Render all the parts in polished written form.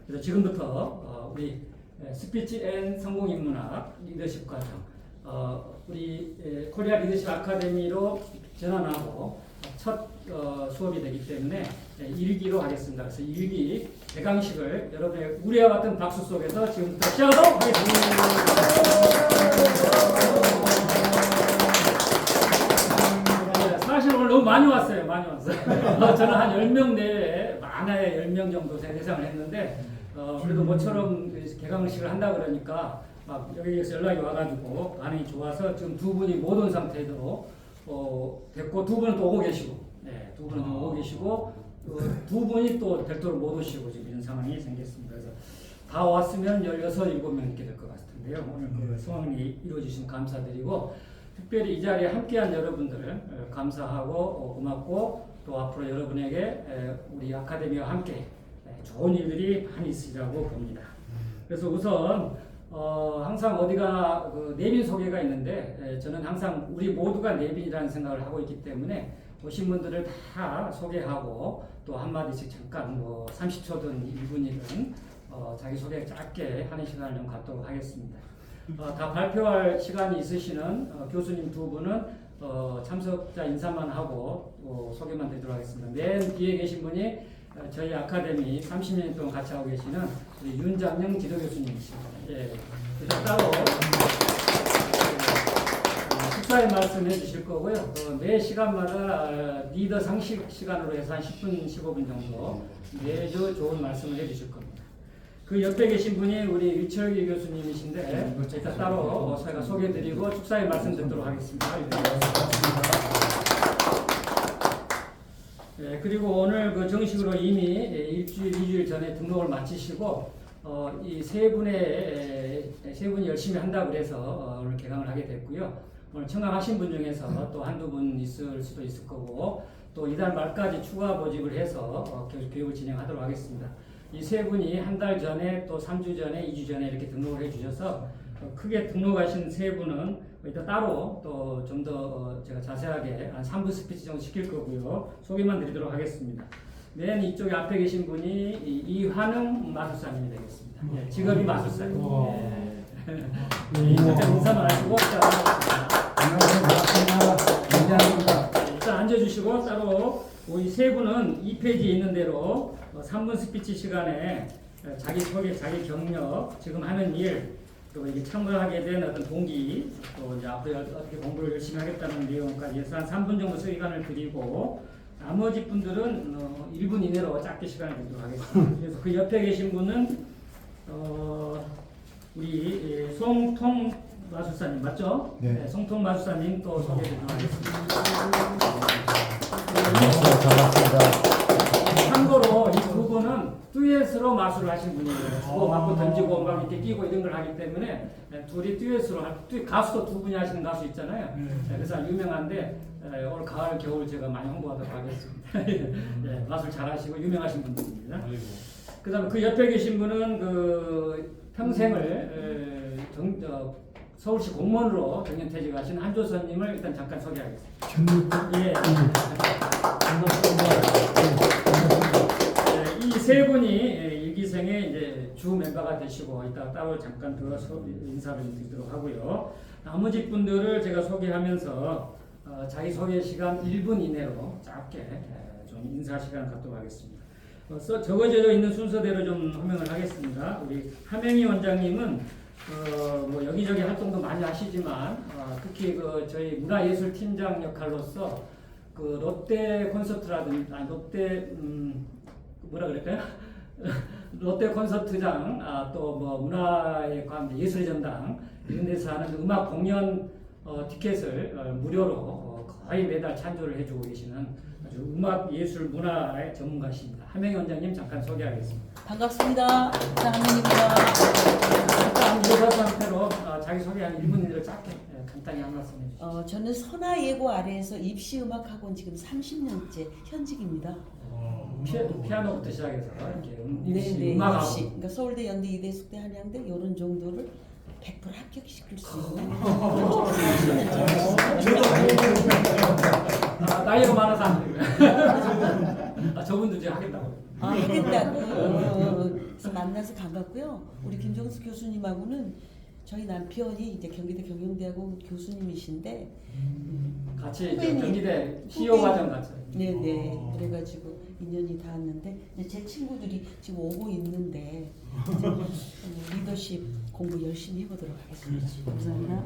그래서 지금부터 우리 스피치 앤 성공인문학 리더십 과정 우리 코리아 리더십 아카데미로 전환하고 첫 수업이 되기 때문에 1기로 하겠습니다. 그래서 1기 개강식을 여러분의 우리와 같은 박수 속에서 지금부터 시작하도록 하겠습니다. 사실 오늘 너무 많이 왔어요. 많이 왔어요. 저는 한 10명 내외, 많아야 10명 정도 대상을 했는데 그래도 모처럼 개강식을 한다 그러니까 막 여기에서 연락이 와가지고 반응이 좋아서 지금 두 분이 못 온 상태로 됐고 두 분은 또 오고 계시고 두 분은 또 오고 계시고 두 분이 또 별도로 못 오시고 지금 이런 상황이 생겼습니다. 그래서 다 왔으면 16, 17명 이렇게 될 것 같은데요. 오늘 그 소원이 이루어주신 감사드리고 특별히 이 자리에 함께한 여러분들 감사하고 고맙고 또 앞으로 여러분에게 우리 아카데미와 함께 좋은 일들이 많이 있으리라고 봅니다. 그래서 우선 항상 어디가 그 내빈 소개가 있는데 저는 항상 우리 모두가 내빈이라는 생각을 하고 있기 때문에 오신 분들을 다 소개하고 또 한마디씩 잠깐 뭐 30초든 1분이든 자기소개 짧게 하는 시간을 좀 갖도록 하겠습니다. 다 발표할 시간이 있으시는 교수님 두 분은 참석자 인사만 하고 소개만 드리도록 하겠습니다. 맨 뒤에 계신 분이 저희 아카데미 30년 동안 같이 하고 계시는 우리 윤장영 지도교수님이십니다. 예, 그래서 따로 식사의 말씀 해주실 거고요. 매 시간마다 리더 상식 시간으로 해서 한 10분, 15분 정도 매주 좋은 말씀을 해주실 겁니다. 그 옆에 계신 분이 우리 유철기 교수님이신데 일단 따로 저희가 소개해드리고 축사의 말씀 듣도록 하겠습니다. 네, 그리고 오늘 그 정식으로 이미 일주일, 2주일 전에 등록을 마치시고 이 세 분이 열심히 한다고 그래서 오늘 개강을 하게 됐고요. 오늘 청강하신 분 중에서 또 한두 분 있을 수도 있을 거고 또 이달 말까지 추가 모집을 해서 교육을 진행하도록 하겠습니다. 이 세 분이 한 달 전에 또 3주 전에 2주 전에 이렇게 등록을 해주셔서 크게 등록하신 세 분은 이따 따로 또 좀 더 제가 자세하게 한 3분 스피치 정도 시킬 거고요. 소개만 드리도록 하겠습니다. 맨 이쪽에 앞에 계신 분이 이환웅 마술사님이 되겠습니다. 예, 직업이 마술사입니다. 인사만 하시고 일단 앉아주시고 따로 이 세 분은 2페이지에 있는 대로 3분 스피치 시간에 자기 소개, 자기 경력, 지금 하는 일, 그리고 이게 참가하게 된 어떤 동기, 또 이제 앞으로 어떻게 공부를 열심히 하겠다는 내용까지 해서 한 3분 정도 시간을 드리고 나머지 분들은 1분 이내로 짧게 시간을 드리도록 하겠습니다. 그래서 그 옆에 계신 분은 우리 송통 마술사님 맞죠? 네. 송통 마술사님 또 소개해드리도록 하겠습니다. 참고로 이 두 분은 듀엣으로 마술을 하신 분이에요. 주고 맞고 던지고 막 이렇게 끼고 이런 걸 하기 때문에 둘이 듀엣으로 가수도 두 분이 하시는 가수 있잖아요. 그래서 유명한데 올 가을 겨울 제가 많이 홍보하도록 하겠습니다. 네, 마술 잘하시고 유명하신 분들입니다. 그다음 그 옆에 계신 분은 그 평생을 서울시 공무원으로 정년퇴직하신 한조선님을 일단 잠깐 소개하겠습니다. 예. 이 세 분이 일기생의 이제 주 멤버가 되시고 이따 따로 잠깐 더 인사를 드리도록 하고요. 나머지 분들을 제가 소개하면서 자기 소개 시간 1분 이내로 짧게 좀 인사 시간 갖도록 하겠습니다. 적어져 있는 순서대로 좀 설명을 하겠습니다. 우리 하명희 원장님은 뭐 여기저기 활동도 많이 하시지만 특히 그 저희 문화예술팀장 역할로서 그 롯데 콘서트라든지 롯데 뭐라 그럴까요? 롯데 콘서트장 또 뭐 문화에 관한 예술의 전당 이런 데서 하는 음악 공연 티켓을 무료로 거의 매달 찬조를 해주고 계시는 아주 음악 예술 문화의 전문가십니다. 하명희 원장님 잠깐 소개하겠습니다. 반갑습니다. 하명희입니다. 잠깐 모사 상태로 자기 소개 한 1분 이내로 짧게 간단히 한 말씀 해주시죠. 저는 선화예고 아래에서 입시음악학원 지금 30년째 현직입니다. 피아노부터 시작해서 이렇게 네네, 음악하고 입시. 그러니까 서울대, 연대, 이대, 숙대, 한양대 이런 정도를 100% 합격시킬 수 있는 나이가 많아서 안 돼요. 저분도 이제 하겠다고. 하겠다고 만나서 반갑고요. 우리 김정수 교수님하고는 저희 남편이 이제 경기대 경영대학원 교수님이신데 같이 저 후배님. 경기대 CEO 과정 같이. 네네 그래가지고 인연이 닿았는데 이제 제 친구들이 지금 오고 있는데 이제 리더십 공부 열심히 해보도록 하겠습니다. 감사합니다.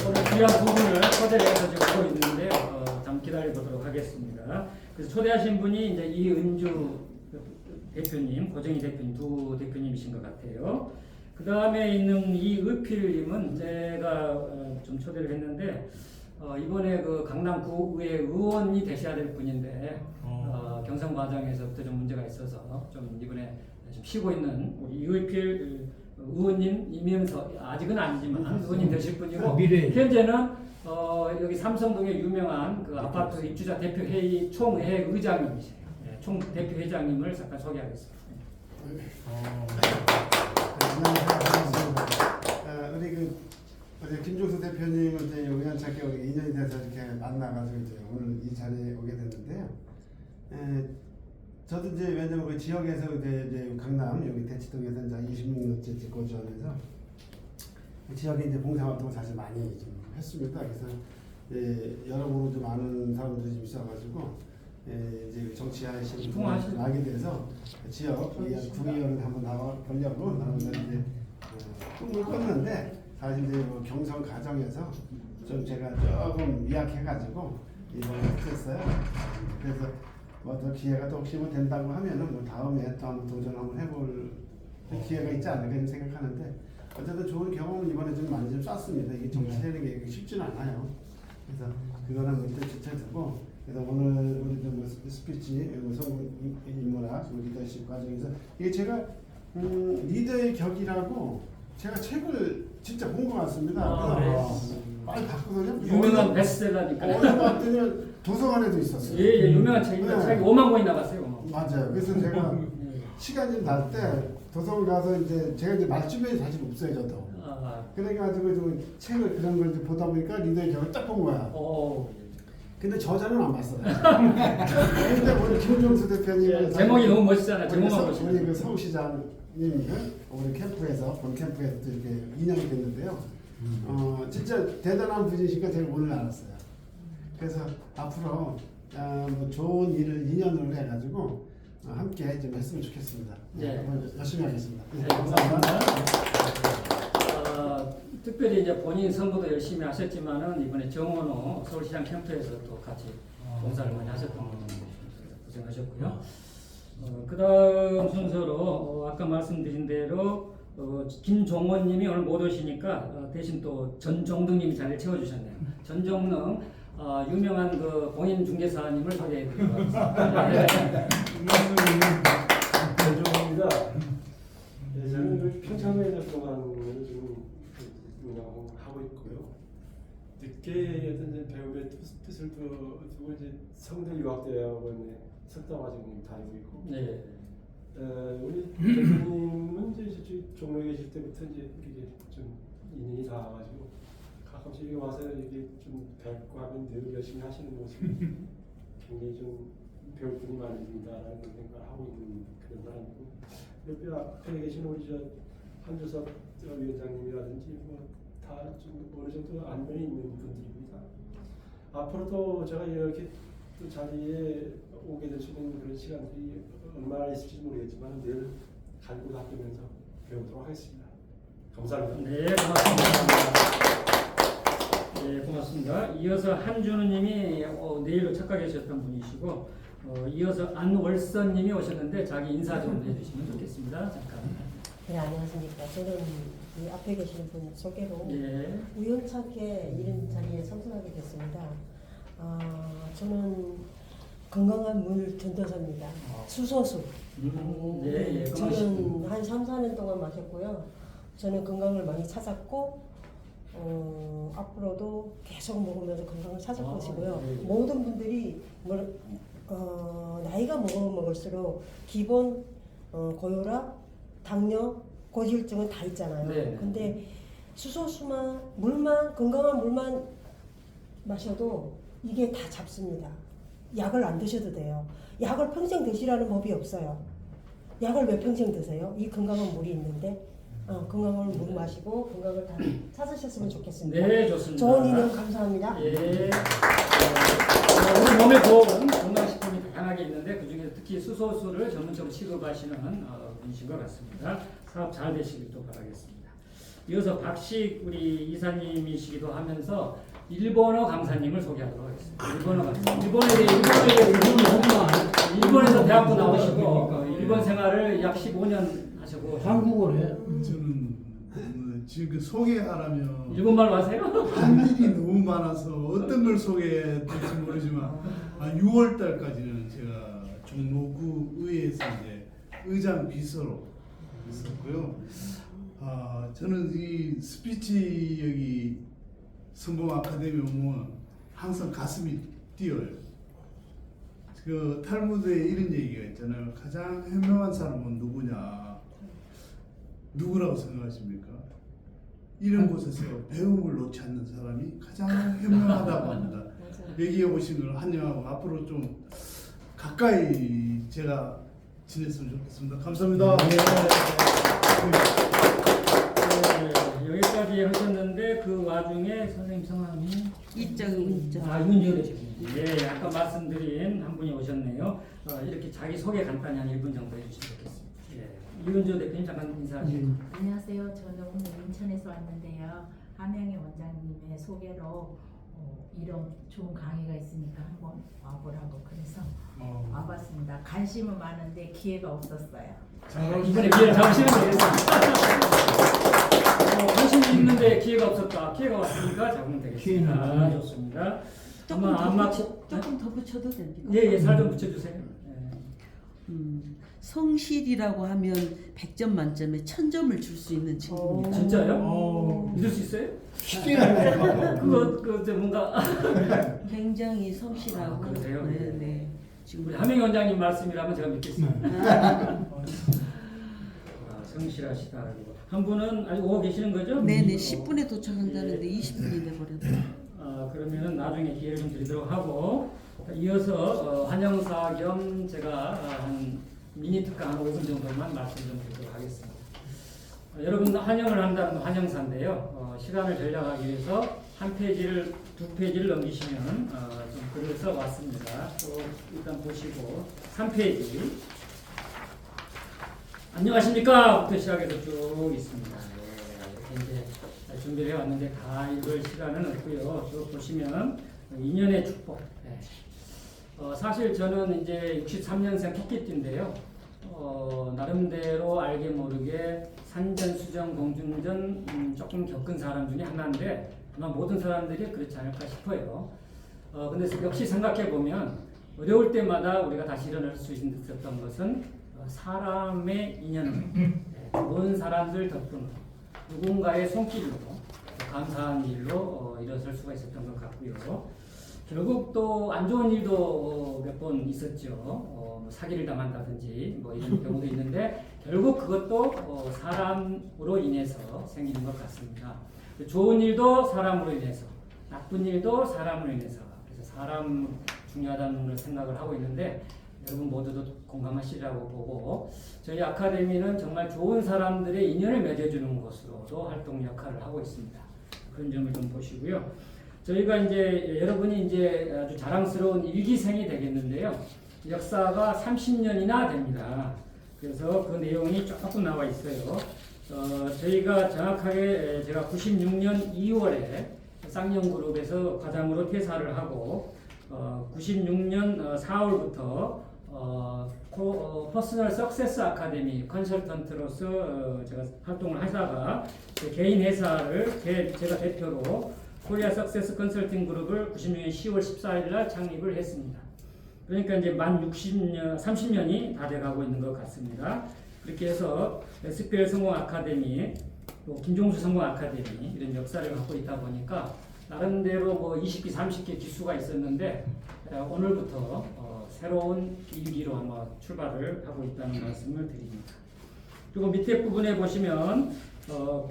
오늘 귀한 두 분을 초대를 해서 지금 오고 있는데요. 잠 기다려보도록 하겠습니다. 그래서 초대하신 분이 이제 이은주 대표님, 고정희 대표님 두 대표님이신 것 같아요. 그 다음에 있는 이의필님은 제가 좀 초대를 했는데 이번에 그 강남구의 의원이 되셔야 될 분인데 경선 과정에서부터 좀 문제가 있어서 좀 이번에 좀 쉬고 있는 우리 이의필 의원님이면서 아직은 아니지만 의원님 되실 분이고 현재는 여기 삼성동의 유명한 그 아파트 입주자 대표회의 총회 의장님이세요. 네, 총 대표회장님을 잠깐 소개하겠습니다. 안녕하세요. 우리 김종수 대표님은 이제 우연찮게 우리 인연이 돼서 이렇게 만나가지고 이제 오늘 이 자리에 오게 됐는데요. 저도 이제 왜냐면 그 지역에서 이제 강남 여기 대치동에서 이제 26년째 거주하면서 그 지역에 이제 봉사활동을 사실 많이 좀 했습니다. 그래서 여러모로 좀 아는 사람들이 좀 있어가지고 이제 정치하시는 분을 알게 돼서 지역 구의원을 한번 나와보려고 나름대로 이제 꿈을 꿨는데 사실 이제 뭐 경선 과정에서 좀 제가 조금 미약해가지고 이번에 못했어요. 그래서 뭐 또 기회가 또 혹시 뭐 된다고 하면은 뭐 다음에 또 한번 도전 한번 해볼 기회가 있지 않을까 생각하는데 어쨌든 좋은 경험은 이번에 좀 많이 좀 쐈습니다. 이게 정치라는 게 쉽지는 않아요. 그래서 그거는 뭐 일단 지켜두고 그래서 오늘 우리 좀 스피치 성공 인문학 리더십 과정에서 이게 제가 리더의 격이라고 제가 책을 진짜 본 것 같습니다. 그래서 많이 봤거든요. 유명한 베스트셀러니까. 어디서 봤더니 도서관에도 있었어요. 예, 유명한 책입니다. 책이 5만 권이 나갔어요. 5만. 맞아요. 그래서 제가 시간이 날 때 도서관 가서 이제 말 주변에 사실 없어요, 저도. 그래가지고 좀 책을 그런 걸 좀 보다 보니까 리더의 격을 딱 본 거야. 근데 저자는 안 봤어요. 근데 오늘 김종수 대표님 제목이 너무 멋있잖아요. 제목만 우리 보시면. 그 서울시장님이 우리 캠프에서 본 캠프에서 또 이렇게 인연이 됐는데요. 진짜 대단한 분이시니까 제가 오늘 알았어요. 그래서 앞으로 뭐 좋은 일을 인연으로 해가지고 함께 좀 했으면 좋겠습니다. 네. 열심히 하겠습니다. 네, 감사합니다. 특별히 이제 본인 선거도 열심히 하셨지만은 이번에 정원호 서울시장 캠프에서 또 같이 봉사를 많이 하셨던 분입니다. 고생하셨고요. 그다음 순서로 아까 말씀드린 대로 김종원님이 오늘 못 오시니까 대신 또 전종등님이 자리를 채워주셨네요. 전종능 유명한 그 공인중개사님을 소개해드리고 하겠습니다. 전종입니다. 저는 그 평창에 활동하는 지금 운영하고 있고요. 늦게 어떤 배움의 뜻을 두고 이제 성대 유학대학원에 석사과정 다니고 있고. 네. 우리 대표님은 이제 종로에 계실 때부터 이제 이렇게 좀 인연이 닿아가지고 가끔씩 여기 와서 이렇게 좀 뵙고 하면 늘 열심히 하시는 모습이 굉장히 좀 배울 분이 많으신다라는 생각을 하고 있는 그런 사람이고, 옆에 앞에 계신 우리 한주섭 위원장님이라든지 뭐 다 좀 어느 정도 안면이 있는 분들입니다. 앞으로도 제가 이렇게 또 자리에 오게 될 수 있는 그런 시간들이 얼마나 있을지 모르겠지만 늘 갈고 닦으면서 배우도록 하겠습니다. 감사합니다. 네, 고맙습니다. 네, 고맙습니다. 이어서 한준우님이 내일로 착각하셨던 분이시고, 이어서 안월선님이 오셨는데 자기 인사 좀 해주시면 좋겠습니다. 잠깐. 네, 안녕하십니까. 저는 이 앞에 계시는 분 소개로 예. 우연찮게 이런 자리에 참석하게 됐습니다. 저는 건강한 물 전도사입니다. 수소수. 예, 예. 저는 한 3, 4년 동안 마셨고요. 저는 건강을 많이 찾았고 앞으로도 계속 먹으면서 건강을 찾을 것이고요. 예, 예. 모든 분들이 나이가 먹을수록 기본 고혈압, 당뇨, 고지혈증은 다 있잖아요. 네. 근데 수소수만 물만 건강한 물만 마셔도 이게 다 잡습니다. 약을 안 드셔도 돼요. 약을 평생 드시라는 법이 없어요. 약을 왜 평생 드세요? 이 건강한 물이 있는데 건강한 물 마시고 건강을 다 찾으셨으면 좋겠습니다. 네, 좋습니다. 좋은 인연 감사합니다. 예. 우리 몸에 좋은 건강식품이 다양하게 있는데 그 중에 특히 수소수를 전문적으로 취급하시는 분이신 것 같습니다. 사업 잘 되시길 또 바라겠습니다. 이어서 박식 우리 이사님이시기도 하면서 일본어 강사님을 소개하도록 하겠습니다. 일본어 강사. 일본에서 대학도 나오시고 일본 생활을 약 15년 하시고 한국어를 해. 저는 지금 소개하라면 일본말 아세요? 할 일이 너무 많아서 어떤 걸 소개할지 모르지만 6월 달까지는 제가 종로구 의회에서 이제 의장 비서로 있었고요. 저는 이 스피치 여기 성공 아카데미 오면 항상 가슴이 뛰어요. 그 탈무드에 이런 얘기가 있잖아요. 가장 현명한 사람은 누구냐? 누구라고 생각하십니까? 이런 곳에서 배움을 놓지 않는 사람이 가장 현명하다고 합니다. 여기에 오신 걸 환영하고 앞으로 좀 가까이 제가 지냈으면 좋겠습니다. 감사합니다. 여기까지 하셨는데 그 와중에 선생님 성함이 이정은정. 윤지호 대표님. 예, 아까 말씀드린 한 분이 오셨네요. 이렇게 자기 소개 간단히 한 1분 정도 해주시면 좋겠습니다. 예, 윤지호 대표님 잠깐 인사하시죠. 안녕하세요. 저는 오늘 인천에서 왔는데요. 함영희 원장님의 소개로 이런 좋은 강의가 있으니까 한번 와보라고 그래서 와봤습니다. 관심은 많은데 기회가 없었어요. 이번에 기회를 잡으시면 되겠습니다. 관심이 있는데 기회가 없었다. 기회가 왔으니까 잡으면 되겠습니다. 좋습니다. 조금 더 붙여도 됩니까? 예, 살 좀 붙여주세요. 예. 성실이라고 하면 100점 만점에 1000점을 줄 수 있는 친구입니다. 진짜요? 믿을 수 있어요? 쉽게 하네요. 그거 뭔가 굉장히 성실하고. 그러세요? 네, 네. 지금 우리 함영희 원장님 말씀이라면 제가 믿겠습니다. 성실하시다고. 한 분은 아직 오고 계시는 거죠? 네네 10분에 도착한다는데 20분이 돼버렸다. 그러면은 나중에 기회를 좀 드리도록 하고 이어서 환영사 겸 제가 한 미니 특강 한 5분 정도만 말씀 좀 드리도록 하겠습니다. 여러분 환영을 한다는 환영사인데요. 시간을 절약하기 위해서 한 페이지를 두 페이지를 넘기시면 좀 글을 써 왔습니다. 또 일단 보시고 3페이지 안녕하십니까? 부터 시작해서 쭉 있습니다. 네, 이렇게 이제 준비를 해왔는데 다 읽을 시간은 없고요. 쭉 보시면 인연의 축복. 네. 사실 저는 이제 63년생 토끼띠인데요. 나름대로 알게 모르게 산전, 수정, 공중전 조금 겪은 사람 중에 하나인데 아마 모든 사람들이 그렇지 않을까 싶어요. 근데 역시 생각해 보면 어려울 때마다 우리가 다시 일어날 수 있었던 것은 사람의 인연, 모든 사람들 덕분으로 누군가의 손길로 감사한 일로 일어설 수가 있었던 것 같고요. 결국 또 안 좋은 일도 몇 번 있었죠. 사기를 당한다든지 뭐 이런 경우도 있는데 결국 그것도 사람으로 인해서 생기는 것 같습니다. 좋은 일도 사람으로 인해서, 나쁜 일도 사람으로 인해서. 그래서 사람 중요하다는 걸 생각을 하고 있는데 여러분 모두도 공감하시리라고 보고 저희 아카데미는 정말 좋은 사람들의 인연을 맺어주는 곳으로도 활동 역할을 하고 있습니다. 그런 점을 좀 보시고요. 저희가 이제 여러분이 이제 아주 자랑스러운 일기생이 되겠는데요. 역사가 30년이나 됩니다. 그래서 그 내용이 조금 나와 있어요. 저희가 정확하게 제가 96년 2월에 쌍용그룹에서 과장으로 퇴사를 하고 96년 4월부터 퍼스널 석세스 아카데미 컨설턴트로서 제가 활동을 하다가 개인 회사를 제가 대표로 코리아 석세스 컨설팅 그룹을 96년 10월 14일 날 창립을 했습니다. 그러니까 이제 만 30년이 다 돼가고 있는 것 같습니다. 그렇게 해서 SPL 성공 아카데미, 또 김종수 성공 아카데미 이런 역사를 갖고 있다 보니까 나름대로 뭐 20기, 30기 기수가 있었는데 오늘부터 새로운 일기로 한번 출발을 하고 있다는 말씀을 드립니다. 그리고 밑에 부분에 보시면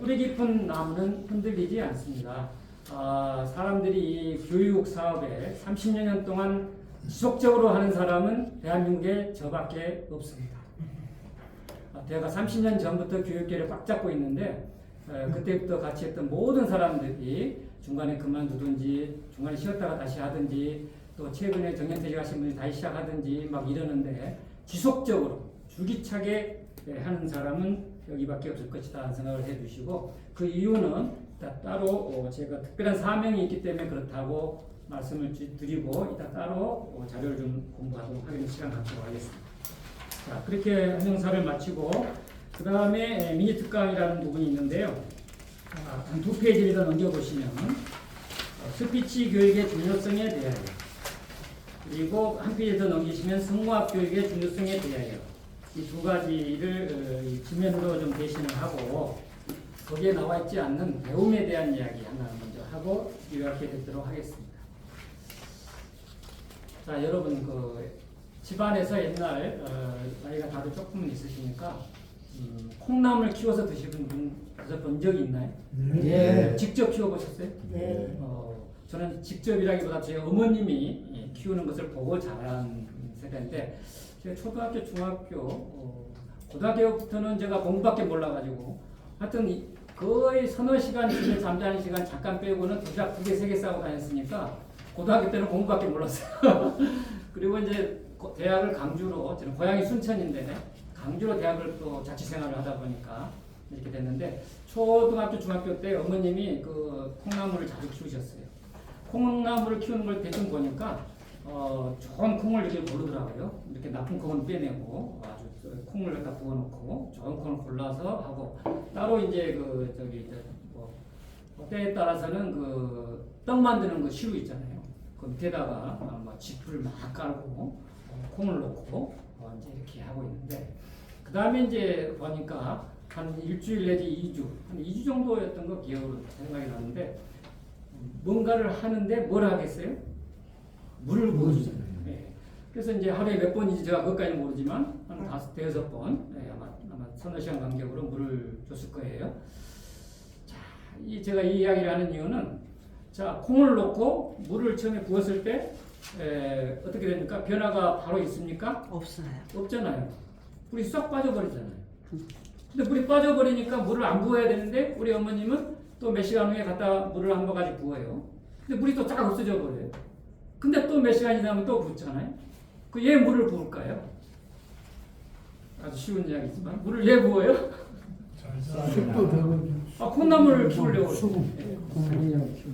뿌리 깊은 나무는 흔들리지 않습니다. 사람들이 이 교육 사업에 30년 동안 지속적으로 하는 사람은 대한민국에 저밖에 없습니다. 제가 30년 전부터 교육계를 꽉 잡고 있는데 그때부터 같이 했던 모든 사람들이 중간에 그만두든지 중간에 쉬었다가 다시 하든지 또 최근에 정년퇴직 하신 분이 다시 시작하든지 막 이러는데 지속적으로 줄기차게 하는 사람은 여기밖에 없을 것이다 하는 생각을 해주시고 그 이유는 따로 제가 특별한 사명이 있기 때문에 그렇다고 말씀을 드리고 이따 따로 자료를 좀 공부하도록 하기는 시간 갖도록 하겠습니다. 자, 그렇게 한영사를 마치고 그 다음에 미니 특강이라는 부분이 있는데요. 한 두 페이지를 더 넘겨보시면 스피치 교육의 중요성에 대하여 그리고 한 페이지 더 넘기시면 성공학 교육의 중요성에 대하여 이 두 가지를 지면으로 좀 대신을 하고 거기에 나와 있지 않는 배움에 대한 이야기 하나 먼저 하고 요약해 듣도록 하겠습니다. 자, 여러분 집안에서 옛날 나이가 다들 조금은 있으시니까 콩나물 키워서 드시는 분 본 적이 있나요? 네. 직접 키워보셨어요? 네. 저는 직접이라기보다 제 어머님이 키우는 것을 보고 자란 세대인데 제가 초등학교, 중학교, 고등학교부터는 제가 공부밖에 몰라가지고 하여튼 거의 서너 시간 집에 잠자는 시간 잠깐 빼고는 도시락 2개, 3개 싸고 다녔으니까 고등학교 때는 공부밖에 몰랐어요. 그리고 이제 대학을 강주로, 저는 고향이 순천인데 강주로 대학을 또 자취생활을 하다 보니까 이렇게 됐는데 초등학교, 중학교 때 어머님이 콩나물을 자주 키우셨어요. 콩나물을 키우는 걸 대충 보니까 좋은 콩을 이렇게 고르더라고요. 이렇게 나쁜 콩은 빼내고 아주 콩을 갖다 부어놓고 좋은 콩을 골라서 하고 따로 이제 때에 따라서는 떡 만드는 시루 있잖아요. 그 밑에다가 짚을 막 깔고 콩을 넣고 이제 이렇게 하고 있는데 그 다음에 이제 보니까 한 일주일 내지 2주, 한 2주 정도였던 거 기억으로 생각이 나는데 뭔가를 하는데 뭘 하겠어요? 물을 부어주잖아요. 네. 그래서 이제 하루에 몇 번인지 제가 그것까지는 모르지만 한 5-6번 아마 서너 시간 간격으로 물을 줬을 거예요. 자, 제가 이 이야기를 하는 이유는 자, 콩을 넣고 물을 처음에 부었을 때 어떻게 됩니까? 변화가 바로 있습니까? 없어요. 없잖아요. 물이 쏙 빠져버리잖아요. 근데 물이 빠져버리니까 물을 안 부어야 되는데 우리 어머님은 또 몇 시간 후에 갖다 물을 한 바가지 부어요. 근데 물이 또 쫙 없어져 버려요. 근데 또 몇 시간이 지나면 또 붓잖아요. 얘 물을 부을까요? 아주 쉬운 이야기지만 물을 왜 부어요? 쑥도 되고 콩나물을 키우려고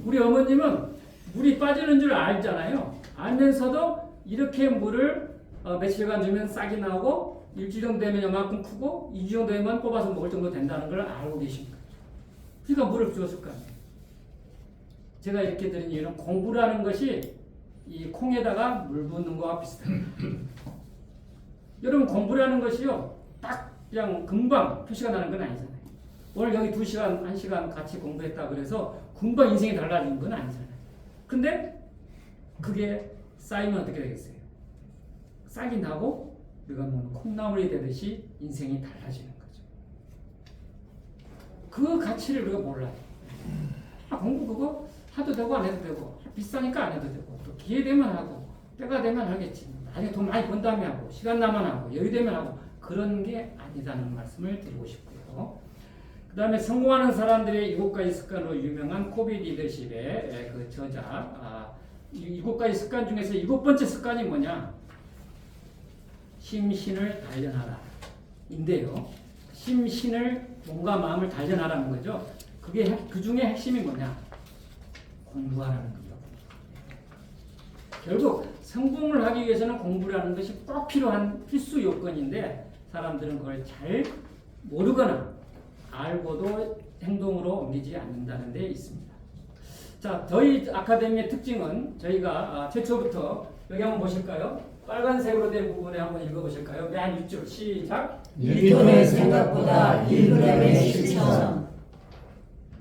우리 어머님은 물이 빠지는 줄 알잖아요. 알면서도 이렇게 물을 며칠간 주면 싹이 나고 일주일 정도 되면 요만큼 크고 2주 정도 되면 뽑아서 먹을 정도 된다는 걸 알고 계십니다. 그러니까 물을 주었을 거 아니에요. 제가 이렇게 드린 이유는 공부라는 것이 이 콩에다가 물 붓는 거와 비슷합니다. 여러분 공부라는 것이요 딱 그냥 금방 표시가 나는 건 아니잖아요. 오늘 여기 2시간, 1시간 같이 공부했다 그래서 금방 인생이 달라진 건 아니잖아요. 근데 그게 쌓이면 어떻게 되겠어요? 싹이 나고 우리가 먹는 콩나물이 되듯이 인생이 달라지는 거죠. 그 가치를 우리가 몰라요. 공부 그거 해도 되고 안 해도 되고 비싸니까 안 해도 되고 또 기회 되면 하고 때가 되면 하겠지. 나중에 돈 많이 번 다음에 하고 시간 나면 하고 여유 되면 하고 그런 게 아니다는 말씀을 드리고 싶고요. 그 다음에 성공하는 사람들의 7가지 습관으로 유명한 코비 리더십의 그 저자 7가지 습관 중에서 7번째 습관이 뭐냐? 심신을 단련하라 인데요. 심신을 몸과 마음을 단련하라는 거죠. 그게 그 중에 핵심이 뭐냐? 공부하라는 거죠. 결국 성공을 하기 위해서는 공부라는 것이 꼭 필요한 필수 요건인데 사람들은 그걸 잘 모르거나 알고도 행동으로 옮기지 않는다는 데 있습니다. 자, 저희 아카데미의 특징은 저희가 최초부터 여기 한번 보실까요? 빨간색으로 된 부분에 한번 읽어보실까요? 맨 윗줄 시작. 뉴턴의 생각보다 1g의 실천.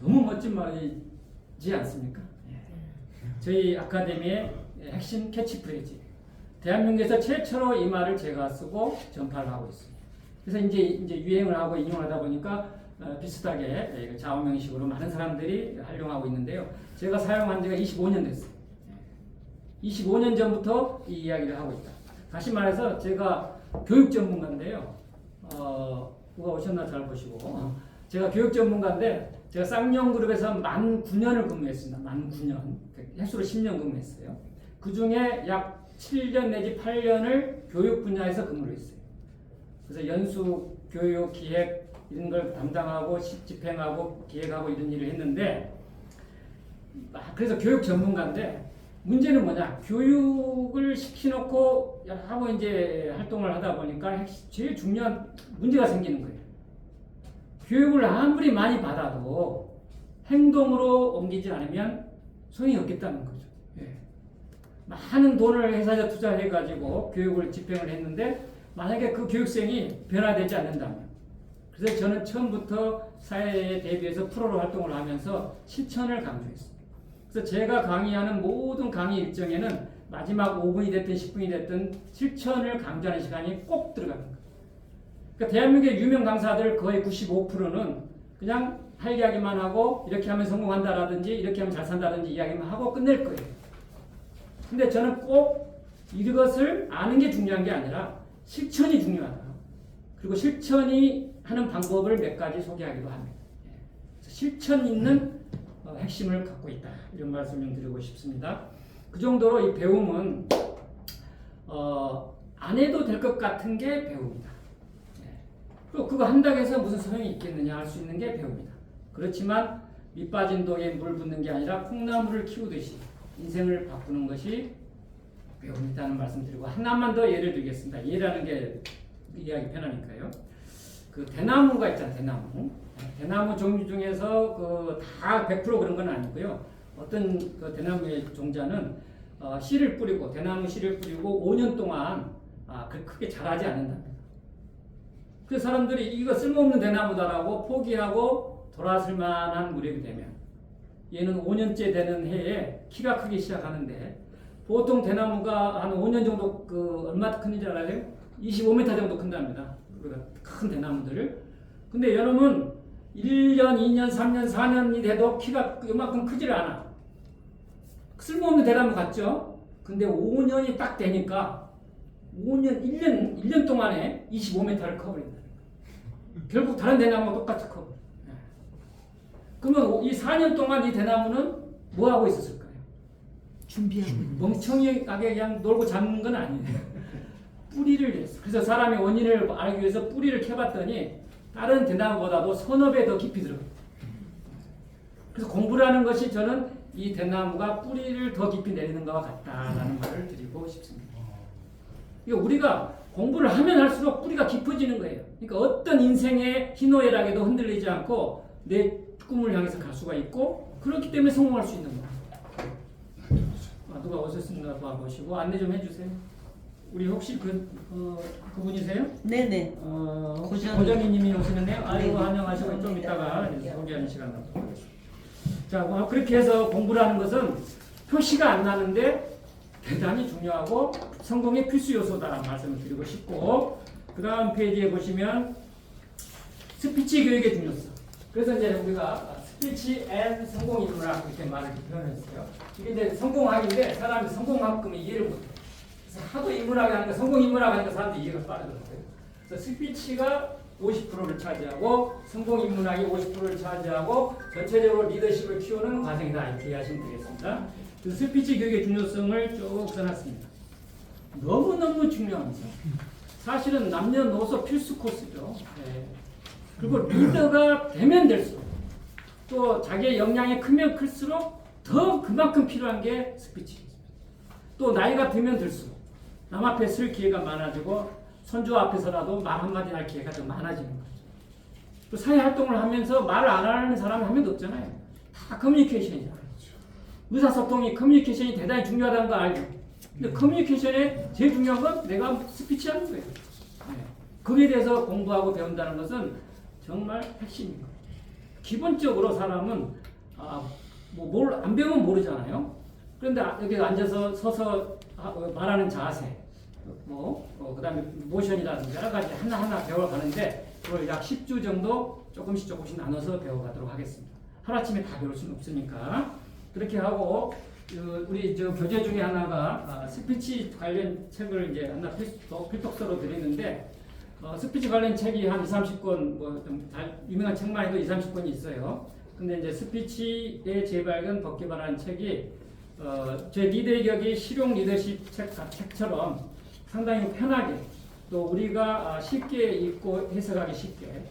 너무 멋진 말이지 않습니까? 저희 아카데미의 핵심 캐치프레이즈. 대한민국에서 최초로 이 말을 제가 쓰고 전파를 하고 있습니다. 그래서 이제 유행을 하고 인용하다 보니까 비슷하게 좌우명식으로 많은 사람들이 활용하고 있는데요. 제가 사용한 지가 25년 됐어요. 25년 전부터 이 이야기를 하고 있다. 다시 말해서 제가 교육 전문가인데요. 누가 오셨나 잘 보시고. 제가 교육 전문가인데 제가 쌍용그룹에서 만 9년을 근무했습니다. 만 9년. 횟수로 10년 근무했어요. 그 중에 약 7년 내지 8년을 교육 분야에서 근무를 했어요. 그래서 연수, 교육, 기획 이런 걸 담당하고 집행하고 기획하고 이런 일을 했는데 그래서 교육 전문가인데 문제는 뭐냐? 교육을 시켜놓고 하고 이제 활동을 하다 보니까 제일 중요한 문제가 생기는 거예요. 교육을 아무리 많이 받아도 행동으로 옮기지 않으면 소용이 없겠다는 거죠. 예. 많은 돈을 회사에 투자해가지고 교육을 집행을 했는데 만약에 그 교육생이 변화되지 않는다면 그래서 저는 처음부터 사회에 대비해서 프로로 활동을 하면서 실천을 강조했습니다. 그래서 제가 강의하는 모든 강의 일정에는 마지막 5분이 됐든 10분이 됐든 실천을 강조하는 시간이 꼭 들어가는 거예요. 그러니까 대한민국의 유명 강사들 거의 95%는 그냥 할 이야기만 하고 이렇게 하면 성공한다라든지 이렇게 하면 잘 산다든지 이야기만 하고 끝낼 거예요. 근데 저는 꼭 이것을 아는 게 중요한 게 아니라 실천이 중요하다. 그리고 실천이 하는 방법을 몇 가지 소개하기도 합니다. 실천 있는 핵심을 갖고 있다. 이런 말씀 좀 드리고 싶습니다. 그 정도로 이 배움은 안 해도 될 것 같은 게 배움이다. 그리고 그거 한다고 해서 무슨 소용이 있겠느냐 할 수 있는 게 배움이다. 그렇지만 밑 빠진 독에 물 붓는 게 아니라 콩나물을 키우듯이 인생을 바꾸는 것이 배움이다는 말씀 드리고 하나만 더 예를 들겠습니다. 예라는 게 이해하기 편하니까요. 그 대나무가 있잖아요. 대나무. 대나무 종류 중에서 다 100% 그런 건 아니고요. 어떤 그 대나무의 종자는 씨를 뿌리고 대나무 씨를 뿌리고 5년 동안 크게 자라지 않는답니다. 그 사람들이 이거 쓸모없는 대나무다라고 포기하고 돌아설 만한 무렵이 되면 얘는 5년째 되는 해에 키가 크기 시작하는데 보통 대나무가 한 5년 정도 얼마 큰지 알아요? 25m 정도 큰답니다. 큰 대나무들. 근데 여러분 1년, 2년, 3년, 4년이 돼도 키가 이만큼 크질 않아. 쓸모없는 대나무 같죠? 근데 5년이 딱 되니까 1년 동안에 25m를 커버린다. 결국 다른 대나무가 똑같이 커버려. 그러면 이 4년 동안 이 대나무는 뭐 하고 있었을까요? 준비하고 멍청이하게 그냥 놀고 자는 건 아니에요. 뿌리를 냈어. 그래서 사람이 원인을 알기 위해서 뿌리를 캐봤더니 다른 대나무보다도 서너 배 더 깊이 들어가요. 그래서 공부라는 것이 저는 이 대나무가 뿌리를 더 깊이 내리는 것과 같다라는 말을 드리고 싶습니다. 그러니까 우리가 공부를 하면 할수록 뿌리가 깊어지는 거예요. 그러니까 어떤 인생의 희노애락에도 흔들리지 않고 내 꿈을 향해서 갈 수가 있고 그렇기 때문에 성공할 수 있는 거예요. 누가 오셨습니다. 봐보시고 안내 좀 해주세요. 우리 혹시 그분이세요? 네네. 고정희님이 오시는데요. 아이고 네네. 안녕하시고 좀 이따가 소개하는 시간 갖도록 하겠습니다. 자, 그렇게 해서 공부라는 것은 표시가 안 나는데 대단히 중요하고 성공의 필수 요소다라는 말씀을 드리고 싶고 그 다음 페이지에 보시면 스피치 교육의 중요성. 그래서 이제 우리가 스피치 앤 성공 인문학 이렇게 말을 표현했어요. 이게 이제 성공학인데 사람이 성공학금을 이해를 못해요. 그래서 하도 인문학이 하니까 성공 인문학 하니까 사람들이 이해가 빠르더라고요. 그래서 스피치가 50%를 차지하고 성공 인문학이 50%를 차지하고 전체적으로 리더십을 키우는 과정이다 이렇게 이해하시면 되겠습니다. 그래서 스피치 교육의 중요성을 쭉 써놨습니다. 너무너무 중요합니다. 사실은 남녀노소 필수 코스죠. 네. 그리고 리더가 되면 될수록 또 자기의 역량이 크면 클수록 더 그만큼 필요한 게 스피치입니다. 또 나이가 들면 들수록 남 앞에 쓸 기회가 많아지고 손주 앞에서라도 말 한마디 할 기회가 더 많아지는 거죠. 또 사회활동을 하면서 말을 안 하는 사람이 한 명도 없잖아요. 다 커뮤니케이션이잖아요. 의사소통이 커뮤니케이션이 대단히 중요하다는 거 알죠? 근데 커뮤니케이션에 제일 중요한 건 내가 스피치 하는 거예요. 네. 거기에 대해서 공부하고 배운다는 것은 정말 핵심인 거예요. 기본적으로 사람은 뭘 안 배우면 모르잖아요. 그런데 여기 앉아서 서서 말하는 자세, 그 다음에 모션이라든지 여러 가지 하나하나 배워가는데 그걸 약 10주 정도 조금씩 나눠서 배워가도록 하겠습니다. 하루아침에 다 배울 수는 없으니까 그렇게 하고 우리 교재 중에 하나가 스피치 관련 책을 이제 하나 필독서로 드리는데 스피치 관련 책이 한 20, 30권, 뭐좀 유명한 책만 해도 20, 30권이 있어요. 근데 이제 스피치의 재발견 법개발하는 책이 제 리더의 격이 실용 리더십 책처럼 상당히 편하게 또 우리가 쉽게 읽고 해석하기 쉽게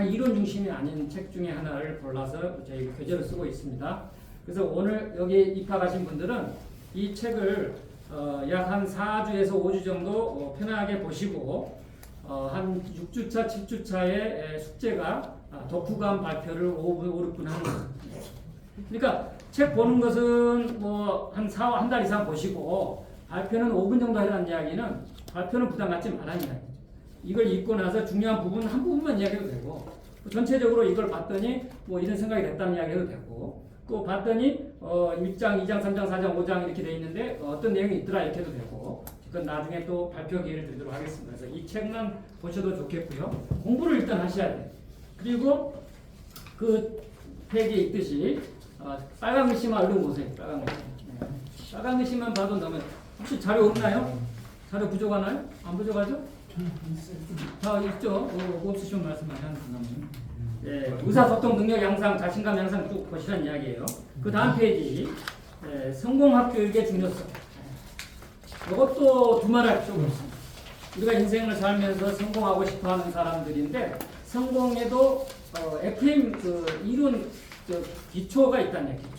이론 중심이 아닌 책 중에 하나를 골라서 저희 교재로 쓰고 있습니다. 그래서 오늘 여기 입학하신 분들은 이 책을 약 한 4주에서 5주 정도 편하게 보시고 한 6주차, 7주차의 숙제가 독후감 발표를 5분, 5, 6분 하는 거예요. 그러니까 책 보는 것은 뭐 한 달 이상 보시고 발표는 5분 정도 하라는 이야기는 발표는 부담 갖지 말라는 이야기죠. 이걸 읽고 나서 중요한 부분 한 부분만 이야기해도 되고 전체적으로 이걸 봤더니 뭐 이런 생각이 됐다는 이야기해도 되고 또 봤더니 1장, 2장, 3장, 4장, 5장 이렇게 돼 있는데 어떤 내용이 있더라 이렇게 해도 되고 그건 나중에 또 발표 기회를 드리도록 하겠습니다. 그래서 이 책만 보셔도 좋겠고요. 공부를 일단 하셔야 돼요. 그리고 그 페이지에 있듯이 빨간 글씨만 얼른 보세요. 빨간 글씨. 빨간 글씨만 봐도 너무 혹시 자료 없나요? 자료 부족하나요? 안 부족하죠? 다 있죠. 없으시면 말씀 많이 하는 분은. 예, 의사소통 능력 향상, 자신감 향상 쭉 보시라는 이야기예요. 그 다음 페이지 성공학 교육의 중요성. 이것도 두말할 필요가 없습니다. 우리가 인생을 살면서 성공하고 싶어하는 사람들인데 성공에도 FM 이론 기초가 있다는 얘기죠.